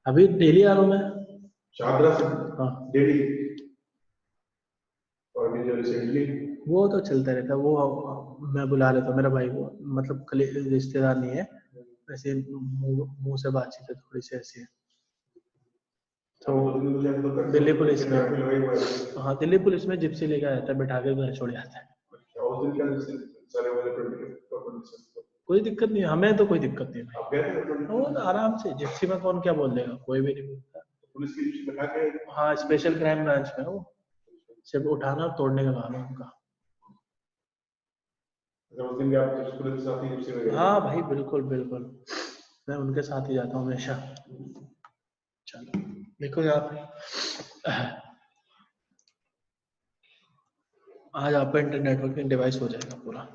अभी डेली आ रहा हूँ मैं शादरा से, हाँ डेली, और अभी जो रिसेंटली वो तो चलता रहता है, वो मैं बुला लेता हूँ, मेरा भाई वो मतलब रिश्तेदार नहीं है, वैसे मुंह से बातचीत है थोड़ी सी ऐसी है, तो दिल्ली पुलिस में, हाँ दिल्ली पुलिस में जिप्सी लेकर आता है, बैठा के घर छोड़ जाता है, कोई दिक्कत नहीं, हमें तो कोई दिक्कत नहीं है, वो आराम से, जिप्सी में कौन क्या बोल देगा, कोई भी नहीं बोलता, पुलिस की बैठा के, हाँ स्पेशल क्राइम ब्रांच में वो सिर्फ उठाना और तोड़ने का काम है उनका। उस दिन भी आप पुलिस के साथ ही जिप्सी में गए? हाँ भाई बिल्कुल बिल्कुल, मैं उनके साथ ही जाता हूँ हमेशा। चलो देखो यहाँ आज आपका इंटरनेट नेटवर्किंग डिवाइस हो जाएगा पूरा।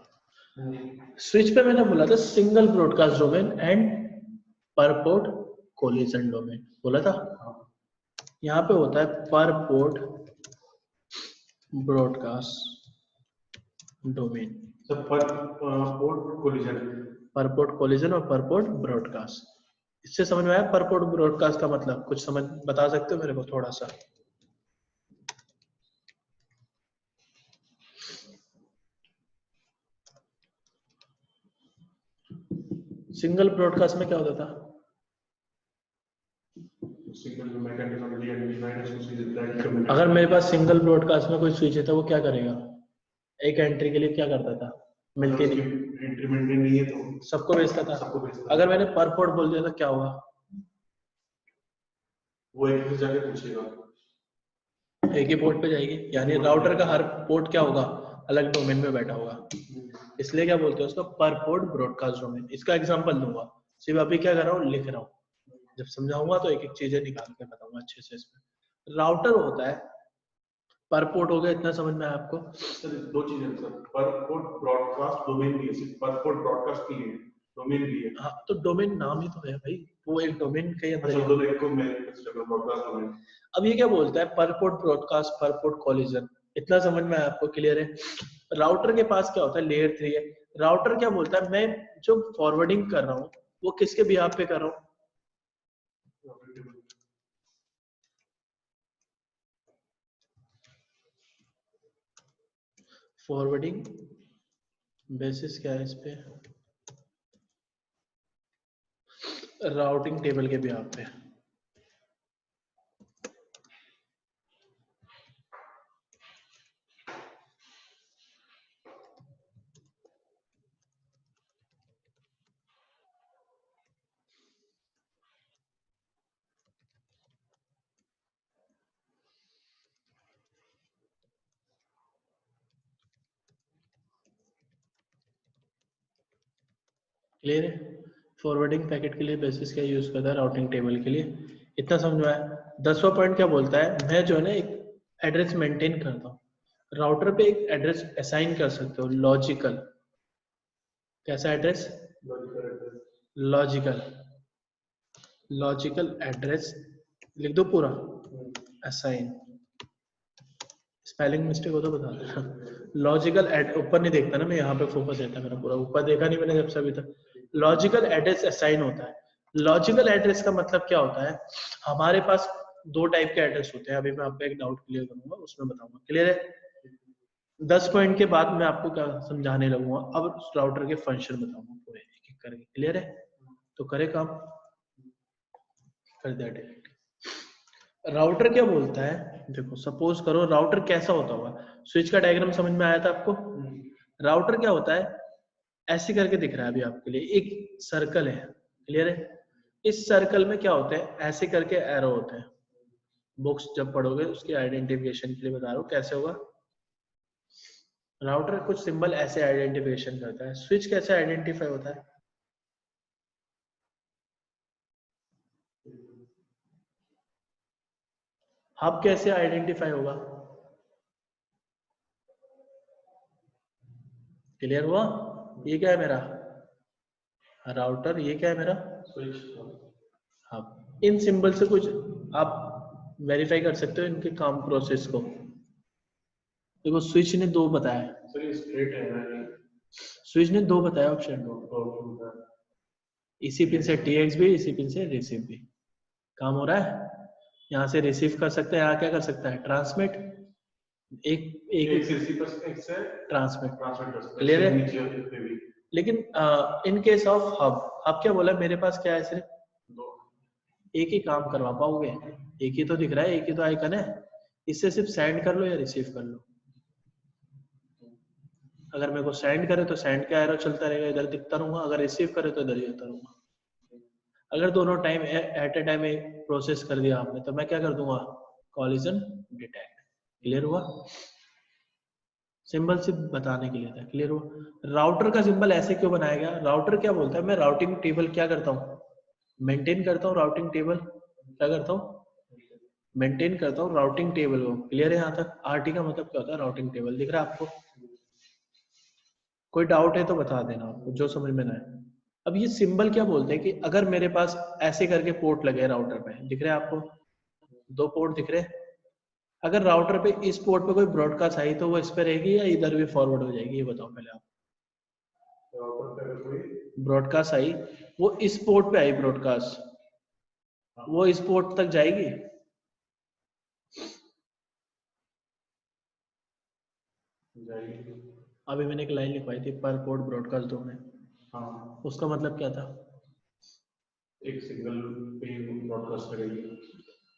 स्विच पे मैंने बोला था सिंगल ब्रॉडकास्ट डोमेन एंड पर पोर्ट कोलिजन डोमेन बोला था, यहाँ पे होता है पर पोर्ट ब्रॉडकास्ट डोमेन, सब पर पोर्ट कोलिजन, पर पोर्ट कोलिजन और पर पोर्ट ब्रॉडकास्ट। इससे समझ में आया पर पोर्ट ब्रॉडकास्ट का मतलब, कुछ समझ बता सकते हो मेरे को थोड़ा सा? सिंगल ब्रॉडकास्ट में क्या होता था? अगर मेरे पास सिंगल ब्रॉडकास्ट में कोई स्विच है तो वो क्या करेगा, एक एंट्री के लिए क्या करता था, मिलती नहीं, एंट्री मेंटेन नहीं है तो सबको भेजता था, अगर मैंने पर पोर्ट बोल दिया तो क्या होगा, वो एक ही जगह पूछेगा, एक ही पोर्ट पे जाएगी, यानी राउटर का हर पोर्ट क्या होगा, अलग डोमेन में बैठा होगा, इसलिए क्या बोलते हैं उसको, पर पोर्ट ब्रॉडकास्ट डोमेन। इसका एग्जांपल दूंगा, सिर्फ अभी क्या कर रहा हूँ, लिख रहा हूँ, जब समझाऊंगा तो एक एक चीजें निकाल के बताऊंगा अच्छे से। इसमें राउटर होता है, पर पोर्ट हो गया, इतना समझ में आया आपको? सर 2 चीजें सर, पर पोर्ट ब्रॉडकास्ट डोमेन भी है, सिर्फ पर पोर्ट ब्रॉडकास्ट के लिए डोमेन भी है। हाँ तो डोमेन नाम ही तो है भाई, वो एक डोमेन के अंदर अच्छा, दोनों एक को मैं ब्रॉडकास्ट डोमेन। अब ये क्या बोलता है, पर पोर्ट ब्रॉडकास्ट, पर पोर्ट कोलिजन, इतना समझ में आया आपको, क्लियर है? राउटर के पास क्या होता है, लेयर 3 है, राउटर क्या बोलता है, मैं जो फॉरवर्डिंग कर रहा हूँ वो किसके बिहाफ पे कर रहा हूँ? फॉरवर्डिंग बेसिस क्या है इस पे? राउटिंग टेबल के बिहाफ पे। क्लियर है? फॉरवर्डिंग पैकेट के लिए बेसिस क्या यूज करता है? राउटिंग टेबल के लिए। इतना समझ में आया? 10वां पॉइंट क्या बोलता है, मैं जो है ना एक एड्रेस मेंटेन करता हूँ, राउटर पे एक एड्रेस असाइन कर सकते हो, लॉजिकल। कैसा एड्रेस? लॉजिकल। लॉजिकल एड्रेस लिख दो पूरा, असाइन। स्पेलिंग मिस्टेक हो तो बता देना। लॉजिकल एड, ऊपर नहीं देखता ना मैं, यहाँ पे फोकस रहता है मेरा पूरा, ऊपर देखा नहीं मैंने जब से अभी तक। लॉजिकल एड्रेस असाइन होता है। लॉजिकल एड्रेस का मतलब क्या होता है, हमारे पास दो टाइप के एड्रेस होते हैं, अभी मैं आपका एक डाउट क्लियर करूंगा उसमें बताऊंगा। क्लियर है? 10 पॉइंट के बाद मैं आपको क्या समझाने लगूंगा, अब राउटर के फंक्शन बताऊंगा पूरे एक एक करके। क्लियर है? तो करे काम, कर दिया डिलीट। राउटर क्या बोलता है, देखो सपोज करो राउटर कैसा होता होगा, स्विच का डायग्राम समझ में आया था आपको? राउटर क्या होता है, ऐसे करके दिख रहा है अभी आपके लिए, एक सर्कल है। क्लियर है? इस सर्कल में क्या होते हैं, ऐसे करके एरो होते हैं। बुक्स जब पढ़ोगे उसकी आइडेंटिफिकेशन के लिए बता रहा हूँ कैसे होगा। राउटर कुछ सिंबल ऐसे आइडेंटिफिकेशन करता है। स्विच कैसे आइडेंटिफाई होता है? हब कैसे आइडेंटिफाई होगा? क्लियर हुआ? ये क्या है मेरा राउटर, ये क्या है मेरा स्विच। हब। इन सिंबल से कुछ आप वेरीफाई कर सकते हो इनके काम प्रोसेस को। देखो स्विच ने दो बताया, स्विच ने दो बताया ऑप्शन, इसी पिन से TX भी, इसी पिन से रिसीव भी। काम हो रहा है? यहाँ से रिसीव कर सकते हैं, यहाँ क्या कर सकता है, ट्रांसमिट। एक से ट्रांसमिट। क्लियर है? लेकिन in case of hub, hub क्या बोला, मेरे पास क्या है, सिर्फ एक ही काम करवा पाओगे, एक ही तो दिख रहा है, एक ही तो आइकन है, इससे सिर्फ सेंड कर लो या रिसीव कर लो। अगर मेरे को सेंड करे तो सेंड का एरो चलता रहेगा, इधर दिखता रहूंगा, अगर रिसीव करे तो इधर ही होता रहूंगा। अगर दोनों time at a time process कर दिया आपने तो मैं क्या कर दूंगा, कॉलिजन डिटेक्ट। क्लियर हुआ? सिंबल सिर्फ बताने के लिए था। क्लियर हुआ? राउटर का सिंबल ऐसे क्यों बनाया गया, राउटर क्या बोलता है, मैं राउटिंग टेबल क्या करता हूँ, मेंटेन करता हूँ। राउटिंग टेबल क्या करता हूँ, मेंटेन करता हूँ राउटिंग टेबल को। क्लियर है यहाँ तक? RT का मतलब क्या होता है, राउटिंग टेबल। दिख रहा है आपको? कोई डाउट है तो बता देना आपको, जो समझ में ना आए। अब ये सिंबल क्या बोलते हैं कि अगर मेरे पास ऐसे करके पोर्ट लगे राउटर पे, दिख रहे हैं आपको, दो पोर्ट दिख रहे हैं, अगर राउटर पे इस पोर्ट पे कोई ब्रॉडकास्ट आई तो वो इस पे रहेगी या इधर भी फॉरवर्ड हो जाएगी, ये बताओ पहले आप। ब्रॉडकास्ट आई, वो इस पोर्ट पे आई ब्रॉडकास्ट, वो इस पोर्ट तक जाएगी? अभी मैंने एक लाइन लिखवाई थी, पर पोर्ट ब्रॉडकास्ट दो में। हाँ, उसका मतलब क्या था, एक सिंगल पे ब्रॉडकास्ट करेगी,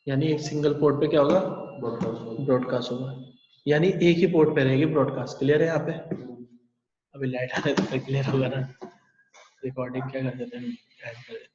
यानी एक सिंगल पोर्ट पे क्या होगा, ब्रॉडकास्ट होगा, यानी एक ही पोर्ट पे रहेगी ब्रॉडकास्ट। क्लियर है यहाँ पे? अभी लाइट आने तो क्लियर होगा ना। रिकॉर्डिंग क्या कर देते हैं, ऐड कर देते हैं।